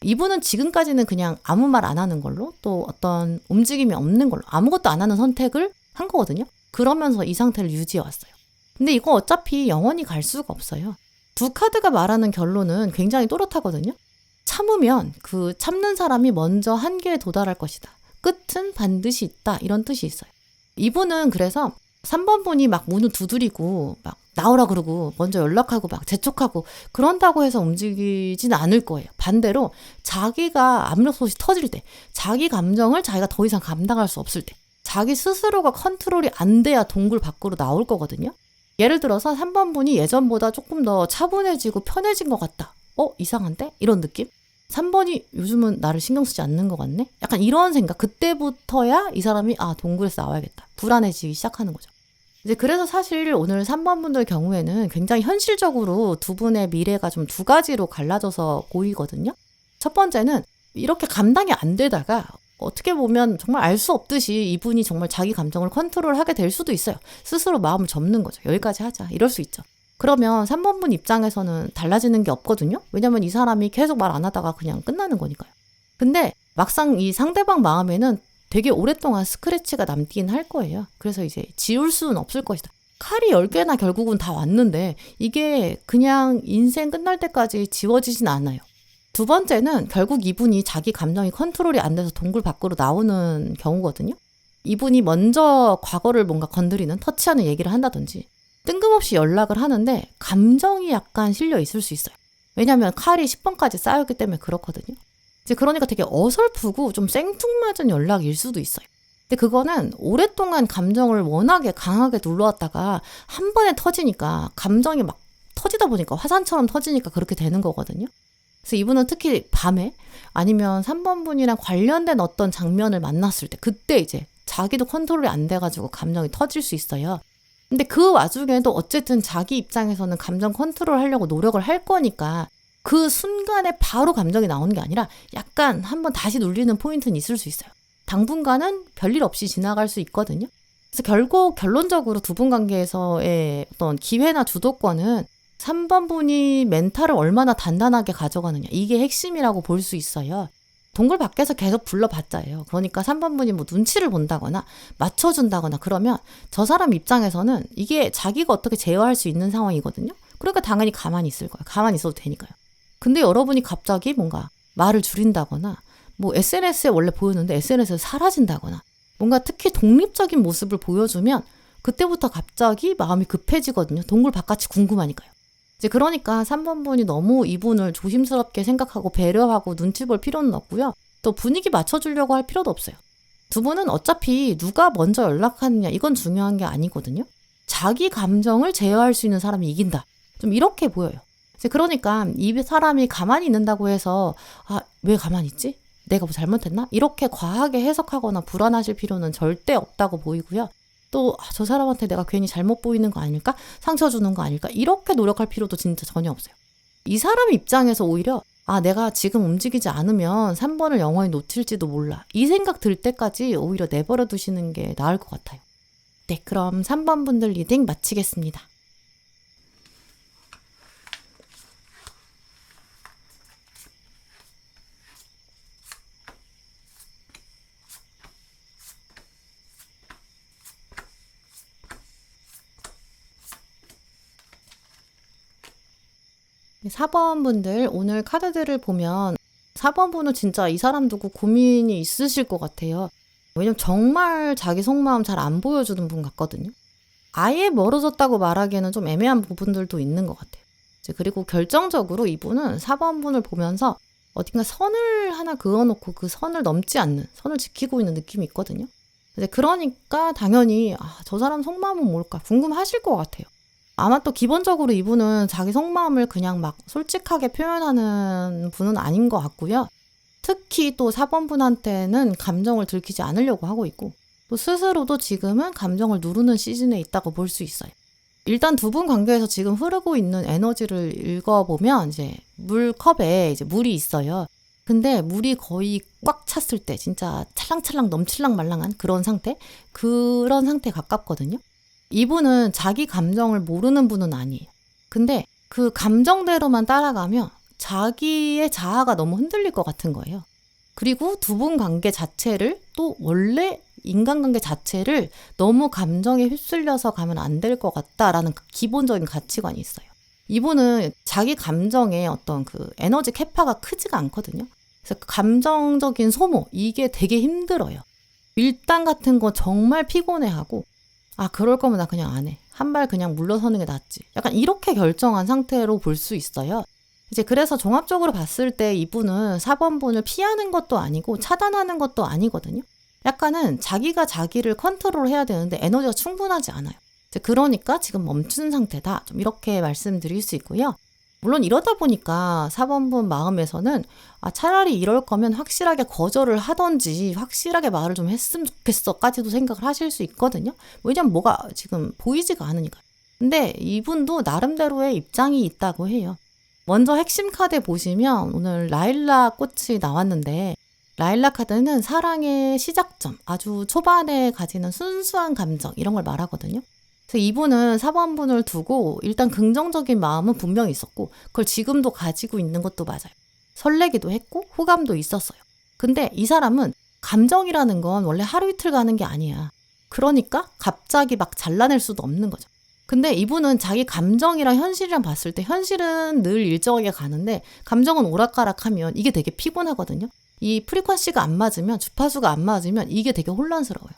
이분은 지금까지는 그냥 아무 말 안 하는 걸로, 또 어떤 움직임이 없는 걸로 아무것도 안 하는 선택을 한 거거든요. 그러면서 이 상태를 유지해 왔어요. 근데 이거 어차피 영원히 갈 수가 없어요. 두 카드가 말하는 결론은 굉장히 또렷하거든요. 참으면 그 참는 사람이 먼저 한계에 도달할 것이다. 끝은 반드시 있다. 이런 뜻이 있어요. 이분은 그래서 3번 분이 막 문을 두드리고 막 나오라 그러고 먼저 연락하고 막 재촉하고 그런다고 해서 움직이진 않을 거예요. 반대로 자기가 압력솥이 터질 때, 자기 감정을 자기가 더 이상 감당할 수 없을 때, 자기 스스로가 컨트롤이 안 돼야 동굴 밖으로 나올 거거든요. 예를 들어서 3번 분이 예전보다 조금 더 차분해지고 편해진 것 같다. 이상한데? 이런 느낌? 3번이 요즘은 나를 신경 쓰지 않는 것 같네? 약간 이런 생각. 그때부터야 이 사람이 동굴에서 나와야겠다. 불안해지기 시작하는 거죠. 이제 그래서 사실 오늘 3번 분들 경우에는 굉장히 현실적으로 두 분의 미래가 좀 두 가지로 갈라져서 보이거든요. 첫 번째는 이렇게 감당이 안 되다가 어떻게 보면 정말 알 수 없듯이 이분이 정말 자기 감정을 컨트롤하게 될 수도 있어요. 스스로 마음을 접는 거죠. 여기까지 하자. 이럴 수 있죠. 그러면 3번 분 입장에서는 달라지는 게 없거든요. 왜냐면 이 사람이 계속 말 안 하다가 그냥 끝나는 거니까요. 근데 막상 이 상대방 마음에는 되게 오랫동안 스크래치가 남긴 할 거예요. 그래서 이제 지울 수는 없을 것이다. 칼이 10개나 결국은 다 왔는데 이게 그냥 인생 끝날 때까지 지워지진 않아요. 두 번째는 결국 이분이 자기 감정이 컨트롤이 안 돼서 동굴 밖으로 나오는 경우거든요. 이분이 먼저 과거를 뭔가 건드리는, 터치하는 얘기를 한다든지 뜬금없이 연락을 하는데 감정이 약간 실려 있을 수 있어요. 왜냐하면 칼이 10번까지 쌓였기 때문에 그렇거든요. 이제 그러니까 되게 어설프고 좀 생뚱맞은 연락일 수도 있어요. 근데 그거는 오랫동안 감정을 워낙에 강하게 눌러왔다가 한 번에 터지니까 감정이 막 터지다 보니까 화산처럼 터지니까 그렇게 되는 거거든요. 그래서 이분은 특히 밤에 아니면 3번 분이랑 관련된 어떤 장면을 만났을 때 그때 이제 자기도 컨트롤이 안 돼가지고 감정이 터질 수 있어요. 근데 그 와중에도 어쨌든 자기 입장에서는 감정 컨트롤 하려고 노력을 할 거니까 그 순간에 바로 감정이 나오는 게 아니라 약간 한번 다시 눌리는 포인트는 있을 수 있어요. 당분간은 별일 없이 지나갈 수 있거든요. 그래서 결국 결론적으로 두 분 관계에서의 어떤 기회나 주도권은 3번 분이 멘탈을 얼마나 단단하게 가져가느냐, 이게 핵심이라고 볼 수 있어요. 동굴 밖에서 계속 불러봤자예요. 그러니까 3번 분이 뭐 눈치를 본다거나 맞춰준다거나 그러면 저 사람 입장에서는 이게 자기가 어떻게 제어할 수 있는 상황이거든요. 그러니까 당연히 가만히 있을 거예요. 가만히 있어도 되니까요. 근데 여러분이 갑자기 뭔가 말을 줄인다거나 뭐 SNS에 원래 보였는데 SNS에서 사라진다거나 뭔가 특히 독립적인 모습을 보여주면 그때부터 갑자기 마음이 급해지거든요. 동굴 바깥이 궁금하니까요. 이제 그러니까 3번 분이 너무 이분을 조심스럽게 생각하고 배려하고 눈치 볼 필요는 없고요. 또 분위기 맞춰주려고 할 필요도 없어요. 두 분은 어차피 누가 먼저 연락하느냐 이건 중요한 게 아니거든요. 자기 감정을 제어할 수 있는 사람이 이긴다. 좀 이렇게 보여요. 이제 그러니까 이 사람이 가만히 있는다고 해서 왜 가만히 있지? 내가 뭐 잘못했나? 이렇게 과하게 해석하거나 불안하실 필요는 절대 없다고 보이고요. 또 저 사람한테 내가 괜히 잘못 보이는 거 아닐까? 상처 주는 거 아닐까? 이렇게 노력할 필요도 진짜 전혀 없어요. 이 사람 입장에서 오히려 내가 지금 움직이지 않으면 3번을 영원히 놓칠지도 몰라. 이 생각 들 때까지 오히려 내버려 두시는 게 나을 것 같아요. 네, 그럼 3번 분들 리딩 마치겠습니다. 네, 4번 분들 오늘 카드들을 보면 4번 분은 진짜 이 사람 두고 고민이 있으실 것 같아요. 왜냐면 정말 자기 속마음 잘 안 보여주는 분 같거든요. 아예 멀어졌다고 말하기에는 좀 애매한 부분들도 있는 것 같아요. 이제 그리고 결정적으로 이분은 4번 분을 보면서 어딘가 선을 하나 그어놓고 그 선을 넘지 않는, 선을 지키고 있는 느낌이 있거든요. 이제 그러니까 당연히 저 사람 속마음은 뭘까 궁금하실 것 같아요. 아마 또 기본적으로 이분은 자기 속마음을 그냥 막 솔직하게 표현하는 분은 아닌 것 같고요. 특히 또 4번 분한테는 감정을 들키지 않으려고 하고 있고 또 스스로도 지금은 감정을 누르는 시즌에 있다고 볼 수 있어요. 일단 두 분 관계에서 지금 흐르고 있는 에너지를 읽어보면 이제 물컵에 이제 물이 있어요. 근데 물이 거의 꽉 찼을 때 진짜 찰랑찰랑 넘칠랑 말랑한 그런 상태에 가깝거든요. 이분은 자기 감정을 모르는 분은 아니에요. 근데 그 감정대로만 따라가면 자기의 자아가 너무 흔들릴 것 같은 거예요. 그리고 두 분 관계 자체를 또 원래 인간관계 자체를 너무 감정에 휩쓸려서 가면 안 될 것 같다라는 기본적인 가치관이 있어요. 이분은 자기 감정의 어떤 그 에너지 캐파가 크지가 않거든요. 그래서 그 감정적인 소모 이게 되게 힘들어요. 밀당 같은 거 정말 피곤해하고 그럴 거면 나 그냥 안 해. 한 발 그냥 물러서는 게 낫지. 약간 이렇게 결정한 상태로 볼 수 있어요. 이제 그래서 종합적으로 봤을 때 이분은 4번 분을 피하는 것도 아니고 차단하는 것도 아니거든요. 약간은 자기가 자기를 컨트롤해야 되는데 에너지가 충분하지 않아요. 이제 그러니까 지금 멈춘 상태다. 좀 이렇게 말씀드릴 수 있고요. 물론 이러다 보니까 4번 분 마음에서는 차라리 이럴 거면 확실하게 거절을 하던지 확실하게 말을 좀 했으면 좋겠어까지도 생각을 하실 수 있거든요. 왜냐면 뭐가 지금 보이지가 않으니까요. 근데 이분도 나름대로의 입장이 있다고 해요. 먼저 핵심 카드 보시면 오늘 라일락 꽃이 나왔는데 라일락 카드는 사랑의 시작점, 아주 초반에 가지는 순수한 감정 이런 걸 말하거든요. 그래서 이분은 4번 분을 두고 일단 긍정적인 마음은 분명히 있었고 그걸 지금도 가지고 있는 것도 맞아요. 설레기도 했고 호감도 있었어요. 근데 이 사람은 감정이라는 건 원래 하루 이틀 가는 게 아니야. 그러니까 갑자기 막 잘라낼 수도 없는 거죠. 근데 이분은 자기 감정이랑 현실이랑 봤을 때 현실은 늘 일정하게 가는데 감정은 오락가락하면 이게 되게 피곤하거든요. 이 프리퀀시가 안 맞으면, 주파수가 안 맞으면 이게 되게 혼란스러워요.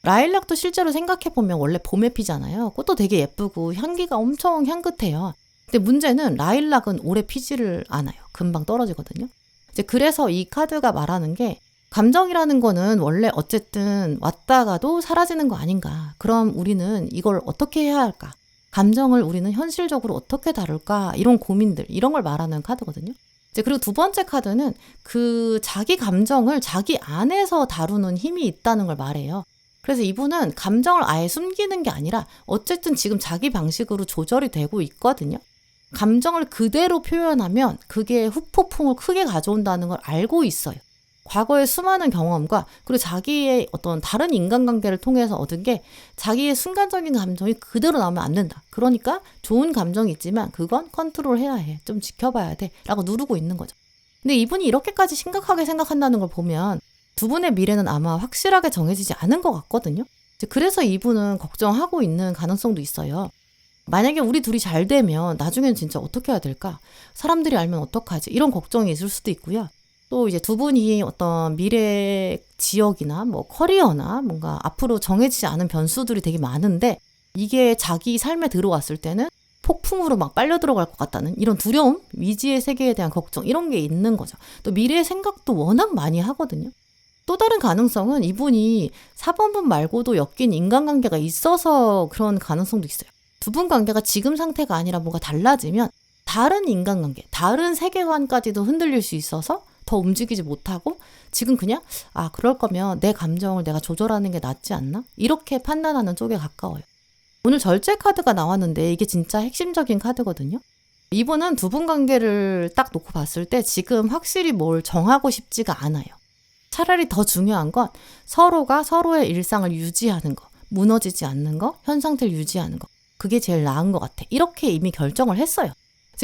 라일락도 실제로 생각해보면 원래 봄에 피잖아요. 꽃도 되게 예쁘고 향기가 엄청 향긋해요. 근데 문제는 라일락은 오래 피지를 않아요. 금방 떨어지거든요. 이제 그래서 이 카드가 말하는 게 감정이라는 거는 원래 어쨌든 왔다가도 사라지는 거 아닌가. 그럼 우리는 이걸 어떻게 해야 할까? 감정을 우리는 현실적으로 어떻게 다룰까? 이런 고민들, 이런 걸 말하는 카드거든요. 이제 그리고 두 번째 카드는 그 자기 감정을 자기 안에서 다루는 힘이 있다는 걸 말해요. 그래서 이분은 감정을 아예 숨기는 게 아니라 어쨌든 지금 자기 방식으로 조절이 되고 있거든요. 감정을 그대로 표현하면 그게 후폭풍을 크게 가져온다는 걸 알고 있어요. 과거의 수많은 경험과 그리고 자기의 어떤 다른 인간관계를 통해서 얻은 게 자기의 순간적인 감정이 그대로 나오면 안 된다. 그러니까 좋은 감정이 있지만 그건 컨트롤해야 해. 좀 지켜봐야 돼. 라고 누르고 있는 거죠. 근데 이분이 이렇게까지 심각하게 생각한다는 걸 보면 두 분의 미래는 아마 확실하게 정해지지 않은 것 같거든요. 그래서 이분은 걱정하고 있는 가능성도 있어요. 만약에 우리 둘이 잘 되면 나중엔 진짜 어떻게 해야 될까? 사람들이 알면 어떡하지? 이런 걱정이 있을 수도 있고요. 또 이제 두 분이 어떤 미래 지역이나 뭐 커리어나 뭔가 앞으로 정해지지 않은 변수들이 되게 많은데 이게 자기 삶에 들어왔을 때는 폭풍으로 막 빨려 들어갈 것 같다는 이런 두려움, 미지의 세계에 대한 걱정 이런 게 있는 거죠. 또 미래의 생각도 워낙 많이 하거든요. 또 다른 가능성은 이분이 4번분 말고도 엮인 인간관계가 있어서 그런 가능성도 있어요. 두 분 관계가 지금 상태가 아니라 뭐가 달라지면 다른 인간관계, 다른 세계관까지도 흔들릴 수 있어서 더 움직이지 못하고 지금 그냥 그럴 거면 내 감정을 내가 조절하는 게 낫지 않나? 이렇게 판단하는 쪽에 가까워요. 오늘 절제 카드가 나왔는데 이게 진짜 핵심적인 카드거든요. 이분은 두 분 관계를 딱 놓고 봤을 때 지금 확실히 뭘 정하고 싶지가 않아요. 차라리 더 중요한 건 서로가 서로의 일상을 유지하는 거, 무너지지 않는 거, 현 상태를 유지하는 거. 그게 제일 나은 것 같아. 이렇게 이미 결정을 했어요.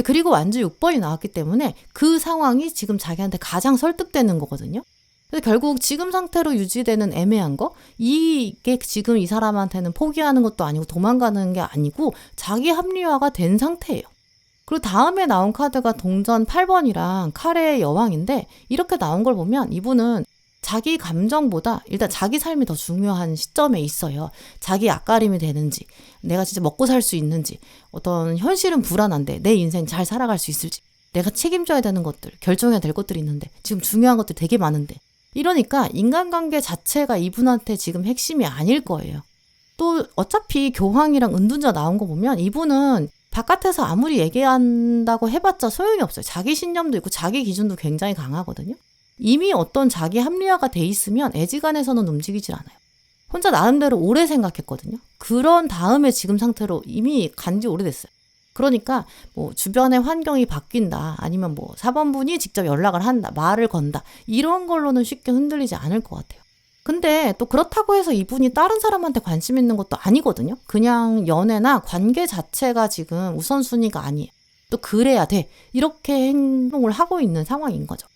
그리고 완주 6번이 나왔기 때문에 그 상황이 지금 자기한테 가장 설득되는 거거든요. 그래서 결국 지금 상태로 유지되는 애매한 거, 이게 지금 이 사람한테는 포기하는 것도 아니고 도망가는 게 아니고 자기 합리화가 된 상태예요. 그리고 다음에 나온 카드가 동전 8번이랑 칼의 여왕인데 이렇게 나온 걸 보면 이분은 자기 감정보다 일단 자기 삶이 더 중요한 시점에 있어요. 자기 앞가림이 되는지, 내가 진짜 먹고 살 수 있는지, 어떤 현실은 불안한데 내 인생 잘 살아갈 수 있을지, 내가 책임져야 되는 것들, 결정해야 될 것들이 있는데 지금 중요한 것들 되게 많은데 이러니까 인간관계 자체가 이분한테 지금 핵심이 아닐 거예요. 또 어차피 교황이랑 은둔자 나온 거 보면 이분은 바깥에서 아무리 얘기한다고 해봤자 소용이 없어요. 자기 신념도 있고 자기 기준도 굉장히 강하거든요. 이미 어떤 자기 합리화가 돼 있으면 애지간해서는 움직이질 않아요. 혼자 나름대로 오래 생각했거든요. 그런 다음에 지금 상태로 이미 간지 오래됐어요. 그러니까 뭐 주변의 환경이 바뀐다 아니면 뭐 4번분이 직접 연락을 한다 말을 건다 이런 걸로는 쉽게 흔들리지 않을 것 같아요. 근데 또 그렇다고 해서 이분이 다른 사람한테 관심 있는 것도 아니거든요. 그냥 연애나 관계 자체가 지금 우선순위가 아니에요. 또 그래야 돼 이렇게 행동을 하고 있는 상황인 거죠.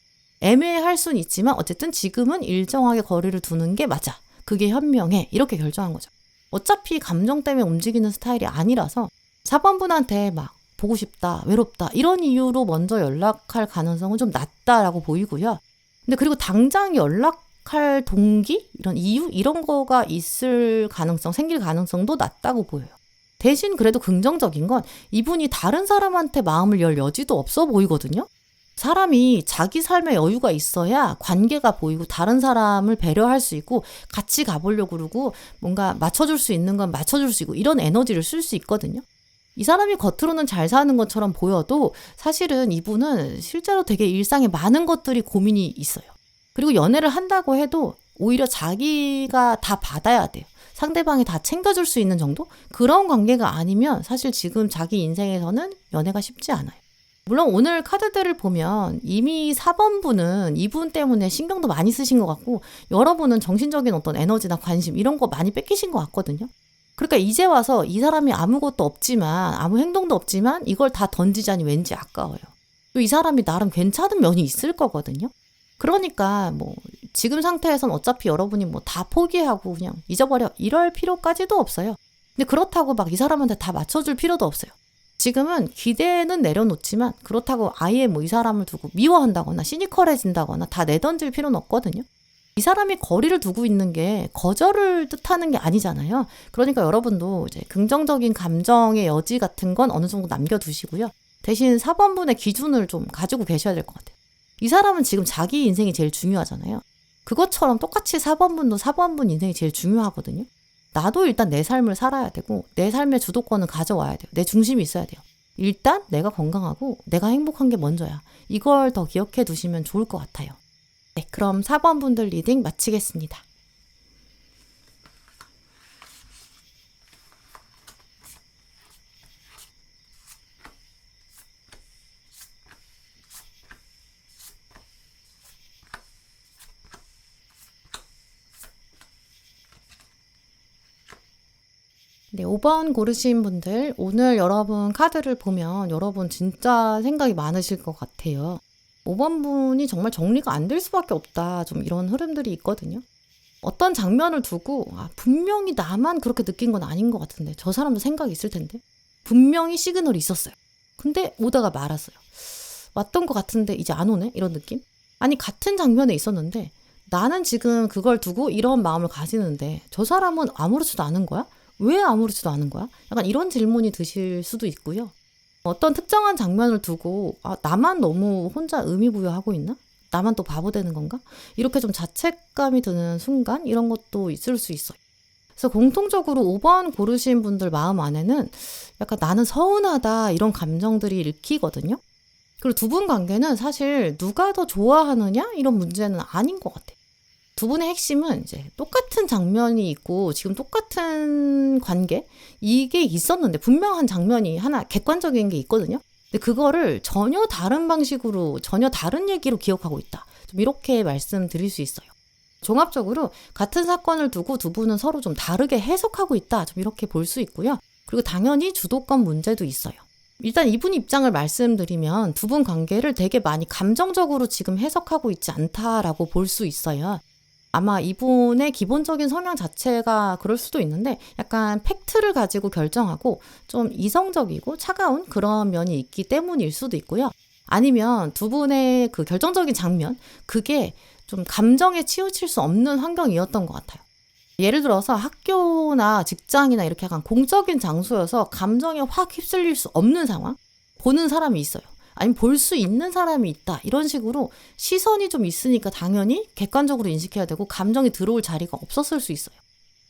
애매할 순 있지만 어쨌든 지금은 일정하게 거리를 두는 게 맞아. 그게 현명해. 이렇게 결정한 거죠. 어차피 감정 때문에 움직이는 스타일이 아니라서 4번분한테 막 보고 싶다, 외롭다 이런 이유로 먼저 연락할 가능성은 좀 낮다라고 보이고요. 근데 그리고 당장 연락할 동기? 이런 이유? 이런 거가 있을 가능성, 생길 가능성도 낮다고 보여요. 대신 그래도 긍정적인 건 이분이 다른 사람한테 마음을 열 여지도 없어 보이거든요. 사람이 자기 삶에 여유가 있어야 관계가 보이고 다른 사람을 배려할 수 있고 같이 가보려고 그러고 뭔가 맞춰줄 수 있는 건 맞춰줄 수 있고 이런 에너지를 쓸 수 있거든요. 이 사람이 겉으로는 잘 사는 것처럼 보여도 사실은 이분은 실제로 되게 일상에 많은 것들이 고민이 있어요. 그리고 연애를 한다고 해도 오히려 자기가 다 받아야 돼요. 상대방이 다 챙겨줄 수 있는 정도? 그런 관계가 아니면 사실 지금 자기 인생에서는 연애가 쉽지 않아요. 물론 오늘 카드들을 보면 이미 4번분은 이분 때문에 신경도 많이 쓰신 것 같고 여러분은 정신적인 어떤 에너지나 관심 이런 거 많이 뺏기신 것 같거든요. 그러니까 이제 와서 이 사람이 아무것도 없지만 아무 행동도 없지만 이걸 다 던지자니 왠지 아까워요. 또 이 사람이 나름 괜찮은 면이 있을 거거든요. 그러니까 뭐 지금 상태에선 어차피 여러분이 뭐 다 포기하고 그냥 잊어버려 이럴 필요까지도 없어요. 근데 그렇다고 막 이 사람한테 다 맞춰줄 필요도 없어요. 지금은 기대는 내려놓지만 그렇다고 아예 뭐 이 사람을 두고 미워한다거나 시니컬해진다거나 다 내던질 필요는 없거든요. 이 사람이 거리를 두고 있는 게 거절을 뜻하는 게 아니잖아요. 그러니까 여러분도 이제 긍정적인 감정의 여지 같은 건 어느 정도 남겨두시고요. 대신 4번분의 기준을 좀 가지고 계셔야 될 것 같아요. 이 사람은 지금 자기 인생이 제일 중요하잖아요. 그것처럼 똑같이 4번분도 4번분 인생이 제일 중요하거든요. 나도 일단 내 삶을 살아야 되고 내 삶의 주도권을 가져와야 돼요. 내 중심이 있어야 돼요. 일단 내가 건강하고 내가 행복한 게 먼저야. 이걸 더 기억해 두시면 좋을 것 같아요. 네, 그럼 4번분들 리딩 마치겠습니다. 네, 5번 고르신 분들, 오늘 여러분 카드를 보면 여러분 진짜 생각이 많으실 것 같아요. 5번 분이 정말 정리가 안 될 수밖에 없다. 좀 이런 흐름들이 있거든요. 어떤 장면을 두고 분명히 나만 그렇게 느낀 건 아닌 것 같은데 저 사람도 생각이 있을 텐데 분명히 시그널이 있었어요. 근데 오다가 말았어요. 왔던 것 같은데 이제 안 오네? 이런 느낌? 아니 같은 장면에 있었는데 나는 지금 그걸 두고 이런 마음을 가지는데 저 사람은 아무렇지도 않은 거야? 왜 아무렇지도 않은 거야? 약간 이런 질문이 드실 수도 있고요. 어떤 특정한 장면을 두고 나만 너무 혼자 의미부여하고 있나? 나만 또 바보 되는 건가? 이렇게 좀 자책감이 드는 순간 이런 것도 있을 수 있어요. 그래서 공통적으로 5번 고르신 분들 마음 안에는 약간 나는 서운하다 이런 감정들이 읽히거든요. 그리고 두 분 관계는 사실 누가 더 좋아하느냐 이런 문제는 아닌 것 같아요. 두 분의 핵심은 이제 똑같은 장면이 있고 지금 똑같은 관계 이게 있었는데 분명한 장면이 하나 객관적인 게 있거든요. 근데 그거를 전혀 다른 방식으로 전혀 다른 얘기로 기억하고 있다. 좀 이렇게 말씀드릴 수 있어요. 종합적으로 같은 사건을 두고 두 분은 서로 좀 다르게 해석하고 있다. 좀 이렇게 볼 수 있고요. 그리고 당연히 주도권 문제도 있어요. 일단 이분 입장을 말씀드리면 두 분 관계를 되게 많이 감정적으로 지금 해석하고 있지 않다라고 볼 수 있어요. 아마 이분의 기본적인 성향 자체가 그럴 수도 있는데 약간 팩트를 가지고 결정하고 좀 이성적이고 차가운 그런 면이 있기 때문일 수도 있고요. 아니면 두 분의 그 결정적인 장면, 그게 좀 감정에 치우칠 수 없는 환경이었던 것 같아요. 예를 들어서 학교나 직장이나 이렇게 약간 공적인 장소여서 감정에 확 휩쓸릴 수 없는 상황, 보는 사람이 있어요. 아니면 볼 수 있는 사람이 있다. 이런 식으로 시선이 좀 있으니까 당연히 객관적으로 인식해야 되고 감정이 들어올 자리가 없었을 수 있어요.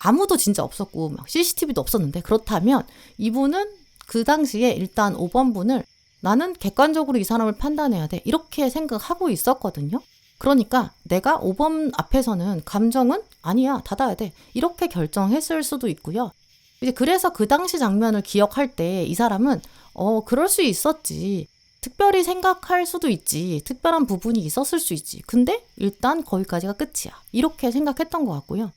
아무도 진짜 없었고 막 CCTV도 없었는데 그렇다면 이분은 그 당시에 일단 5번 분을 나는 객관적으로 이 사람을 판단해야 돼. 이렇게 생각하고 있었거든요. 그러니까 내가 5번 앞에서는 감정은 아니야. 닫아야 돼. 이렇게 결정했을 수도 있고요. 이제 그래서 그 당시 장면을 기억할 때 이 사람은 그럴 수 있었지. 특별히 생각할 수도 있지. 특별한 부분이 있었을 수 있지. 근데 일단 거기까지가 끝이야. 이렇게 생각했던 것 같고요.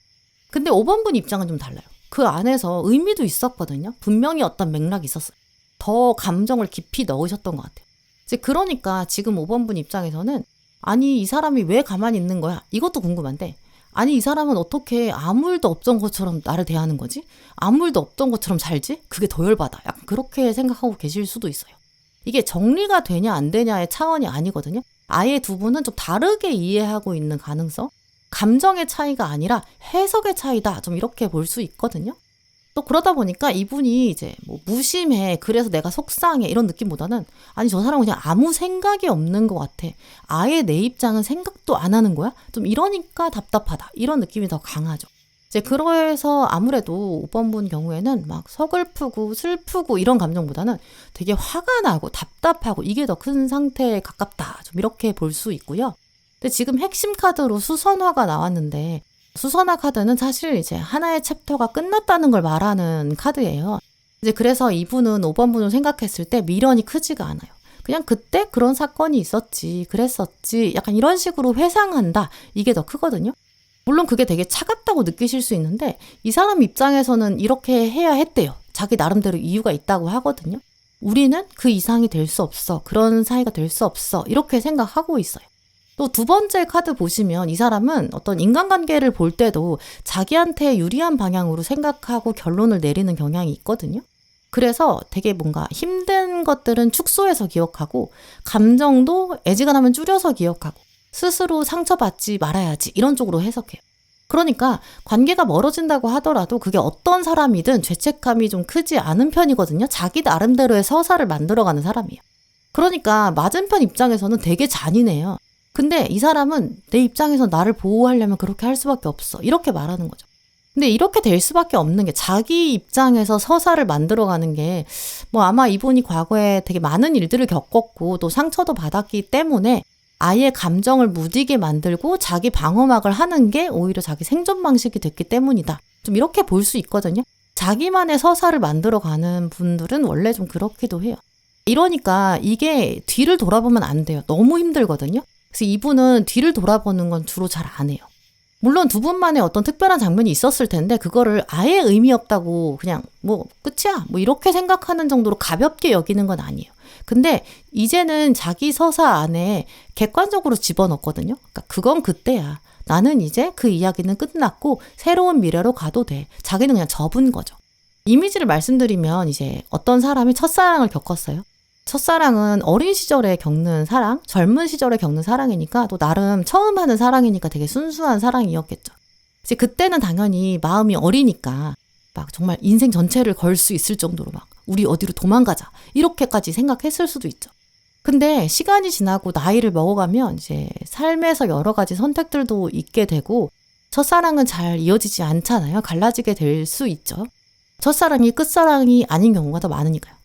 근데 5번 분 입장은 좀 달라요. 그 안에서 의미도 있었거든요. 분명히 어떤 맥락이 있었어요. 더 감정을 깊이 넣으셨던 것 같아요. 이제 그러니까 지금 5번 분 입장에서는 아니 이 사람이 왜 가만히 있는 거야? 이것도 궁금한데 아니 이 사람은 어떻게 아무 일도 없던 것처럼 나를 대하는 거지? 아무 일도 없던 것처럼 살지? 그게 더 열받아. 약간 그렇게 생각하고 계실 수도 있어요. 이게 정리가 되냐 안 되냐의 차원이 아니거든요. 아예 두 분은 좀 다르게 이해하고 있는 가능성? 감정의 차이가 아니라 해석의 차이다. 좀 이렇게 볼 수 있거든요. 또 그러다 보니까 이분이 이제 뭐 무심해. 그래서 내가 속상해. 이런 느낌보다는 아니 저 사람은 그냥 아무 생각이 없는 것 같아. 아예 내 입장은 생각도 안 하는 거야? 좀 이러니까 답답하다. 이런 느낌이 더 강하죠. 이제 그래서 아무래도 5번 분 경우에는 막 서글프고 슬프고 이런 감정보다는 되게 화가 나고 답답하고 이게 더 큰 상태에 가깝다. 좀 이렇게 볼 수 있고요. 근데 지금 핵심 카드로 수선화가 나왔는데 수선화 카드는 사실 이제 하나의 챕터가 끝났다는 걸 말하는 카드예요. 이제 그래서 이분은 5번 분을 생각했을 때 미련이 크지가 않아요. 그냥 그때 그런 사건이 있었지, 그랬었지, 약간 이런 식으로 회상한다. 이게 더 크거든요. 물론 그게 되게 차갑다고 느끼실 수 있는데 이 사람 입장에서는 이렇게 해야 했대요. 자기 나름대로 이유가 있다고 하거든요. 우리는 그 이상이 될 수 없어. 그런 사이가 될 수 없어. 이렇게 생각하고 있어요. 또 두 번째 카드 보시면 이 사람은 어떤 인간관계를 볼 때도 자기한테 유리한 방향으로 생각하고 결론을 내리는 경향이 있거든요. 그래서 되게 뭔가 힘든 것들은 축소해서 기억하고 감정도 애지간하면 줄여서 기억하고 스스로 상처받지 말아야지 이런 쪽으로 해석해요. 그러니까 관계가 멀어진다고 하더라도 그게 어떤 사람이든 죄책감이 좀 크지 않은 편이거든요. 자기 나름대로의 서사를 만들어가는 사람이에요. 그러니까 맞은편 입장에서는 되게 잔인해요. 근데 이 사람은 내 입장에서 나를 보호하려면 그렇게 할 수밖에 없어. 이렇게 말하는 거죠. 근데 이렇게 될 수밖에 없는 게 자기 입장에서 서사를 만들어가는 게 뭐 아마 이분이 과거에 되게 많은 일들을 겪었고 또 상처도 받았기 때문에 아예 감정을 무디게 만들고 자기 방어막을 하는 게 오히려 자기 생존 방식이 됐기 때문이다. 좀 이렇게 볼 수 있거든요. 자기만의 서사를 만들어가는 분들은 원래 좀 그렇기도 해요. 이러니까 이게 뒤를 돌아보면 안 돼요. 너무 힘들거든요. 그래서 이분은 뒤를 돌아보는 건 주로 잘 안 해요. 물론 두 분만의 어떤 특별한 장면이 있었을 텐데 그거를 아예 의미 없다고 그냥 뭐 끝이야 뭐 이렇게 생각하는 정도로 가볍게 여기는 건 아니에요. 근데 이제는 자기 서사 안에 객관적으로 집어넣거든요. 그러니까 그건 그때야. 나는 이제 그 이야기는 끝났고 새로운 미래로 가도 돼. 자기는 그냥 접은 거죠. 이미지를 말씀드리면 이제 어떤 사람이 첫사랑을 겪었어요. 첫사랑은 어린 시절에 겪는 사랑, 젊은 시절에 겪는 사랑이니까 또 나름 처음 하는 사랑이니까 되게 순수한 사랑이었겠죠. 이제 그때는 당연히 마음이 어리니까 막 정말 인생 전체를 걸 수 있을 정도로 막 우리 어디로 도망가자 이렇게까지 생각했을 수도 있죠. 근데 시간이 지나고 나이를 먹어가면 이제 삶에서 여러 가지 선택들도 있게 되고 첫사랑은 잘 이어지지 않잖아요. 갈라지게 될 수 있죠. 첫사랑이 끝사랑이 아닌 경우가 더 많으니까요.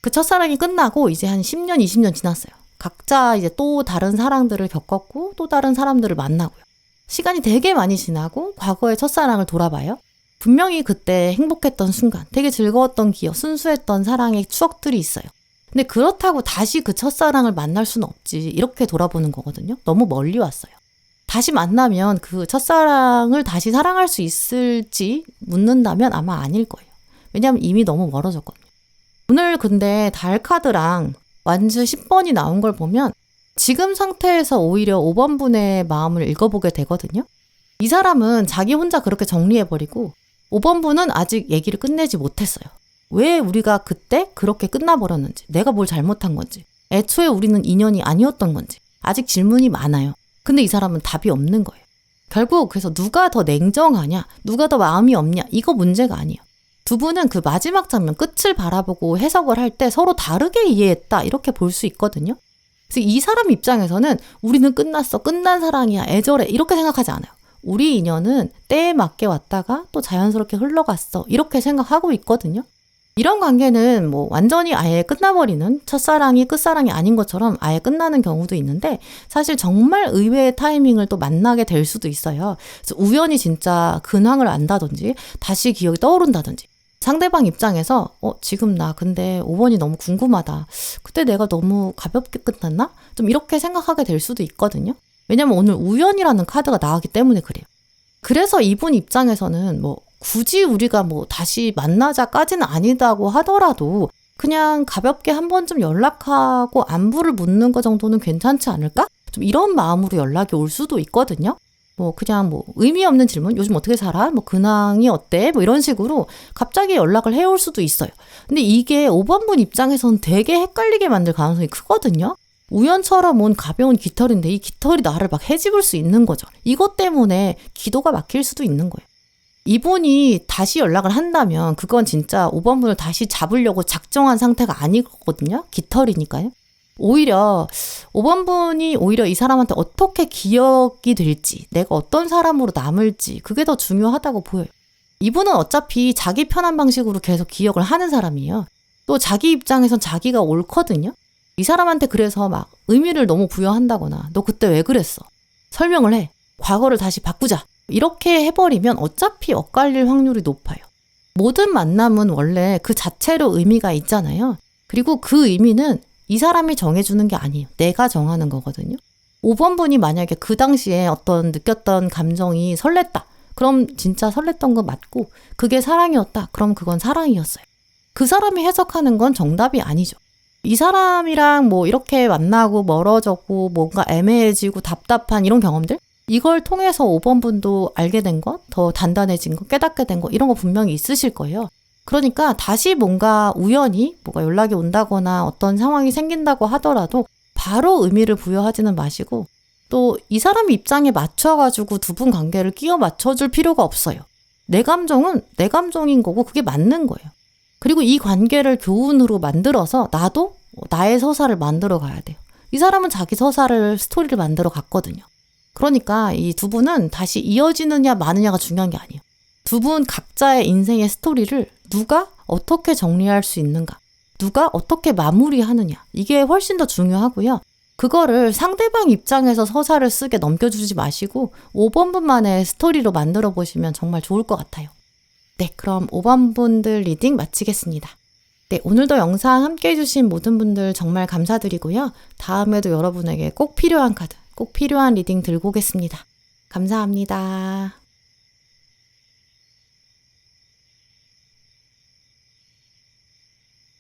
그 첫사랑이 끝나고 이제 한 10년, 20년 지났어요. 각자 이제 또 다른 사랑들을 겪었고 또 다른 사람들을 만나고요. 시간이 되게 많이 지나고 과거의 첫사랑을 돌아봐요. 분명히 그때 행복했던 순간, 되게 즐거웠던 기억, 순수했던 사랑의 추억들이 있어요. 근데 그렇다고 다시 그 첫사랑을 만날 수는 없지. 이렇게 돌아보는 거거든요. 너무 멀리 왔어요. 다시 만나면 그 첫사랑을 다시 사랑할 수 있을지 묻는다면 아마 아닐 거예요. 왜냐하면 이미 너무 멀어졌거든요. 오늘 근데 달 카드랑 완주 10번이 나온 걸 보면 지금 상태에서 오히려 5번 분의 마음을 읽어보게 되거든요. 이 사람은 자기 혼자 그렇게 정리해버리고 5번 분은 아직 얘기를 끝내지 못했어요. 왜 우리가 그때 그렇게 끝나버렸는지, 내가 뭘 잘못한 건지, 애초에 우리는 인연이 아니었던 건지 아직 질문이 많아요. 근데 이 사람은 답이 없는 거예요. 결국 그래서 누가 더 냉정하냐, 누가 더 마음이 없냐 이거 문제가 아니에요. 두 분은 그 마지막 장면 끝을 바라보고 해석을 할 때 서로 다르게 이해했다 이렇게 볼 수 있거든요. 그래서 이 사람 입장에서는 우리는 끝났어, 끝난 사랑이야, 애절해 이렇게 생각하지 않아요. 우리 인연은 때에 맞게 왔다가 또 자연스럽게 흘러갔어 이렇게 생각하고 있거든요. 이런 관계는 뭐 완전히 아예 끝나버리는 첫사랑이 끝사랑이 아닌 것처럼 아예 끝나는 경우도 있는데 사실 정말 의외의 타이밍을 또 만나게 될 수도 있어요. 그래서 우연히 진짜 근황을 안다든지 다시 기억이 떠오른다든지 상대방 입장에서 지금 나 근데 5번이 너무 궁금하다. 그때 내가 너무 가볍게 끝났나? 좀 이렇게 생각하게 될 수도 있거든요. 왜냐면 오늘 우연이라는 카드가 나왔기 때문에 그래요. 그래서 이분 입장에서는 뭐 굳이 우리가 뭐 다시 만나자까지는 아니다고 하더라도 그냥 가볍게 한 번쯤 연락하고 안부를 묻는 거 정도는 괜찮지 않을까? 좀 이런 마음으로 연락이 올 수도 있거든요. 뭐 그냥 뭐 의미 없는 질문, 요즘 어떻게 살아? 뭐 근황이 어때? 뭐 이런 식으로 갑자기 연락을 해올 수도 있어요. 근데 이게 5번 분 입장에서는 되게 헷갈리게 만들 가능성이 크거든요. 우연처럼 온 가벼운 깃털인데 이 깃털이 나를 막 헤집을 수 있는 거죠. 이것 때문에 기도가 막힐 수도 있는 거예요. 이분이 다시 연락을 한다면 그건 진짜 5번 분을 다시 잡으려고 작정한 상태가 아니거든요. 깃털이니까요. 오히려 5번 분이 오히려 이 사람한테 어떻게 기억이 될지, 내가 어떤 사람으로 남을지 그게 더 중요하다고 보여요. 이분은 어차피 자기 편한 방식으로 계속 기억을 하는 사람이에요. 또 자기 입장에선 자기가 옳거든요. 이 사람한테 그래서 막 의미를 너무 부여한다거나 너 그때 왜 그랬어? 설명을 해. 과거를 다시 바꾸자. 이렇게 해버리면 어차피 엇갈릴 확률이 높아요. 모든 만남은 원래 그 자체로 의미가 있잖아요. 그리고 그 의미는 이 사람이 정해주는 게 아니에요. 내가 정하는 거거든요. 5번 분이 만약에 그 당시에 어떤 느꼈던 감정이 설렜다. 그럼 진짜 설렜던 거 맞고 그게 사랑이었다. 그럼 그건 사랑이었어요. 그 사람이 해석하는 건 정답이 아니죠. 이 사람이랑 뭐 이렇게 만나고 멀어졌고 뭔가 애매해지고 답답한 이런 경험들? 이걸 통해서 5번 분도 알게 된 것, 더 단단해진 것, 깨닫게 된 것, 이런 거 분명히 있으실 거예요. 그러니까 다시 뭔가 우연히 뭐가 연락이 온다거나 어떤 상황이 생긴다고 하더라도 바로 의미를 부여하지는 마시고, 또 이 사람 입장에 맞춰가지고 두 분 관계를 끼워 맞춰줄 필요가 없어요. 내 감정은 내 감정인 거고 그게 맞는 거예요. 그리고 이 관계를 교훈으로 만들어서 나도 나의 서사를 만들어 가야 돼요. 이 사람은 자기 서사를, 스토리를 만들어 갔거든요. 그러니까 이 두 분은 다시 이어지느냐 마느냐가 중요한 게 아니에요. 두 분 각자의 인생의 스토리를 누가 어떻게 정리할 수 있는가, 누가 어떻게 마무리하느냐, 이게 훨씬 더 중요하고요. 그거를 상대방 입장에서 서사를 쓰게 넘겨주지 마시고 5번 분만의 스토리로 만들어 보시면 정말 좋을 것 같아요. 네, 그럼 5번 분들 리딩 마치겠습니다. 네, 오늘도 영상 함께 해주신 모든 분들 정말 감사드리고요. 다음에도 여러분에게 꼭 필요한 카드, 꼭 필요한 리딩 들고 오겠습니다. 감사합니다.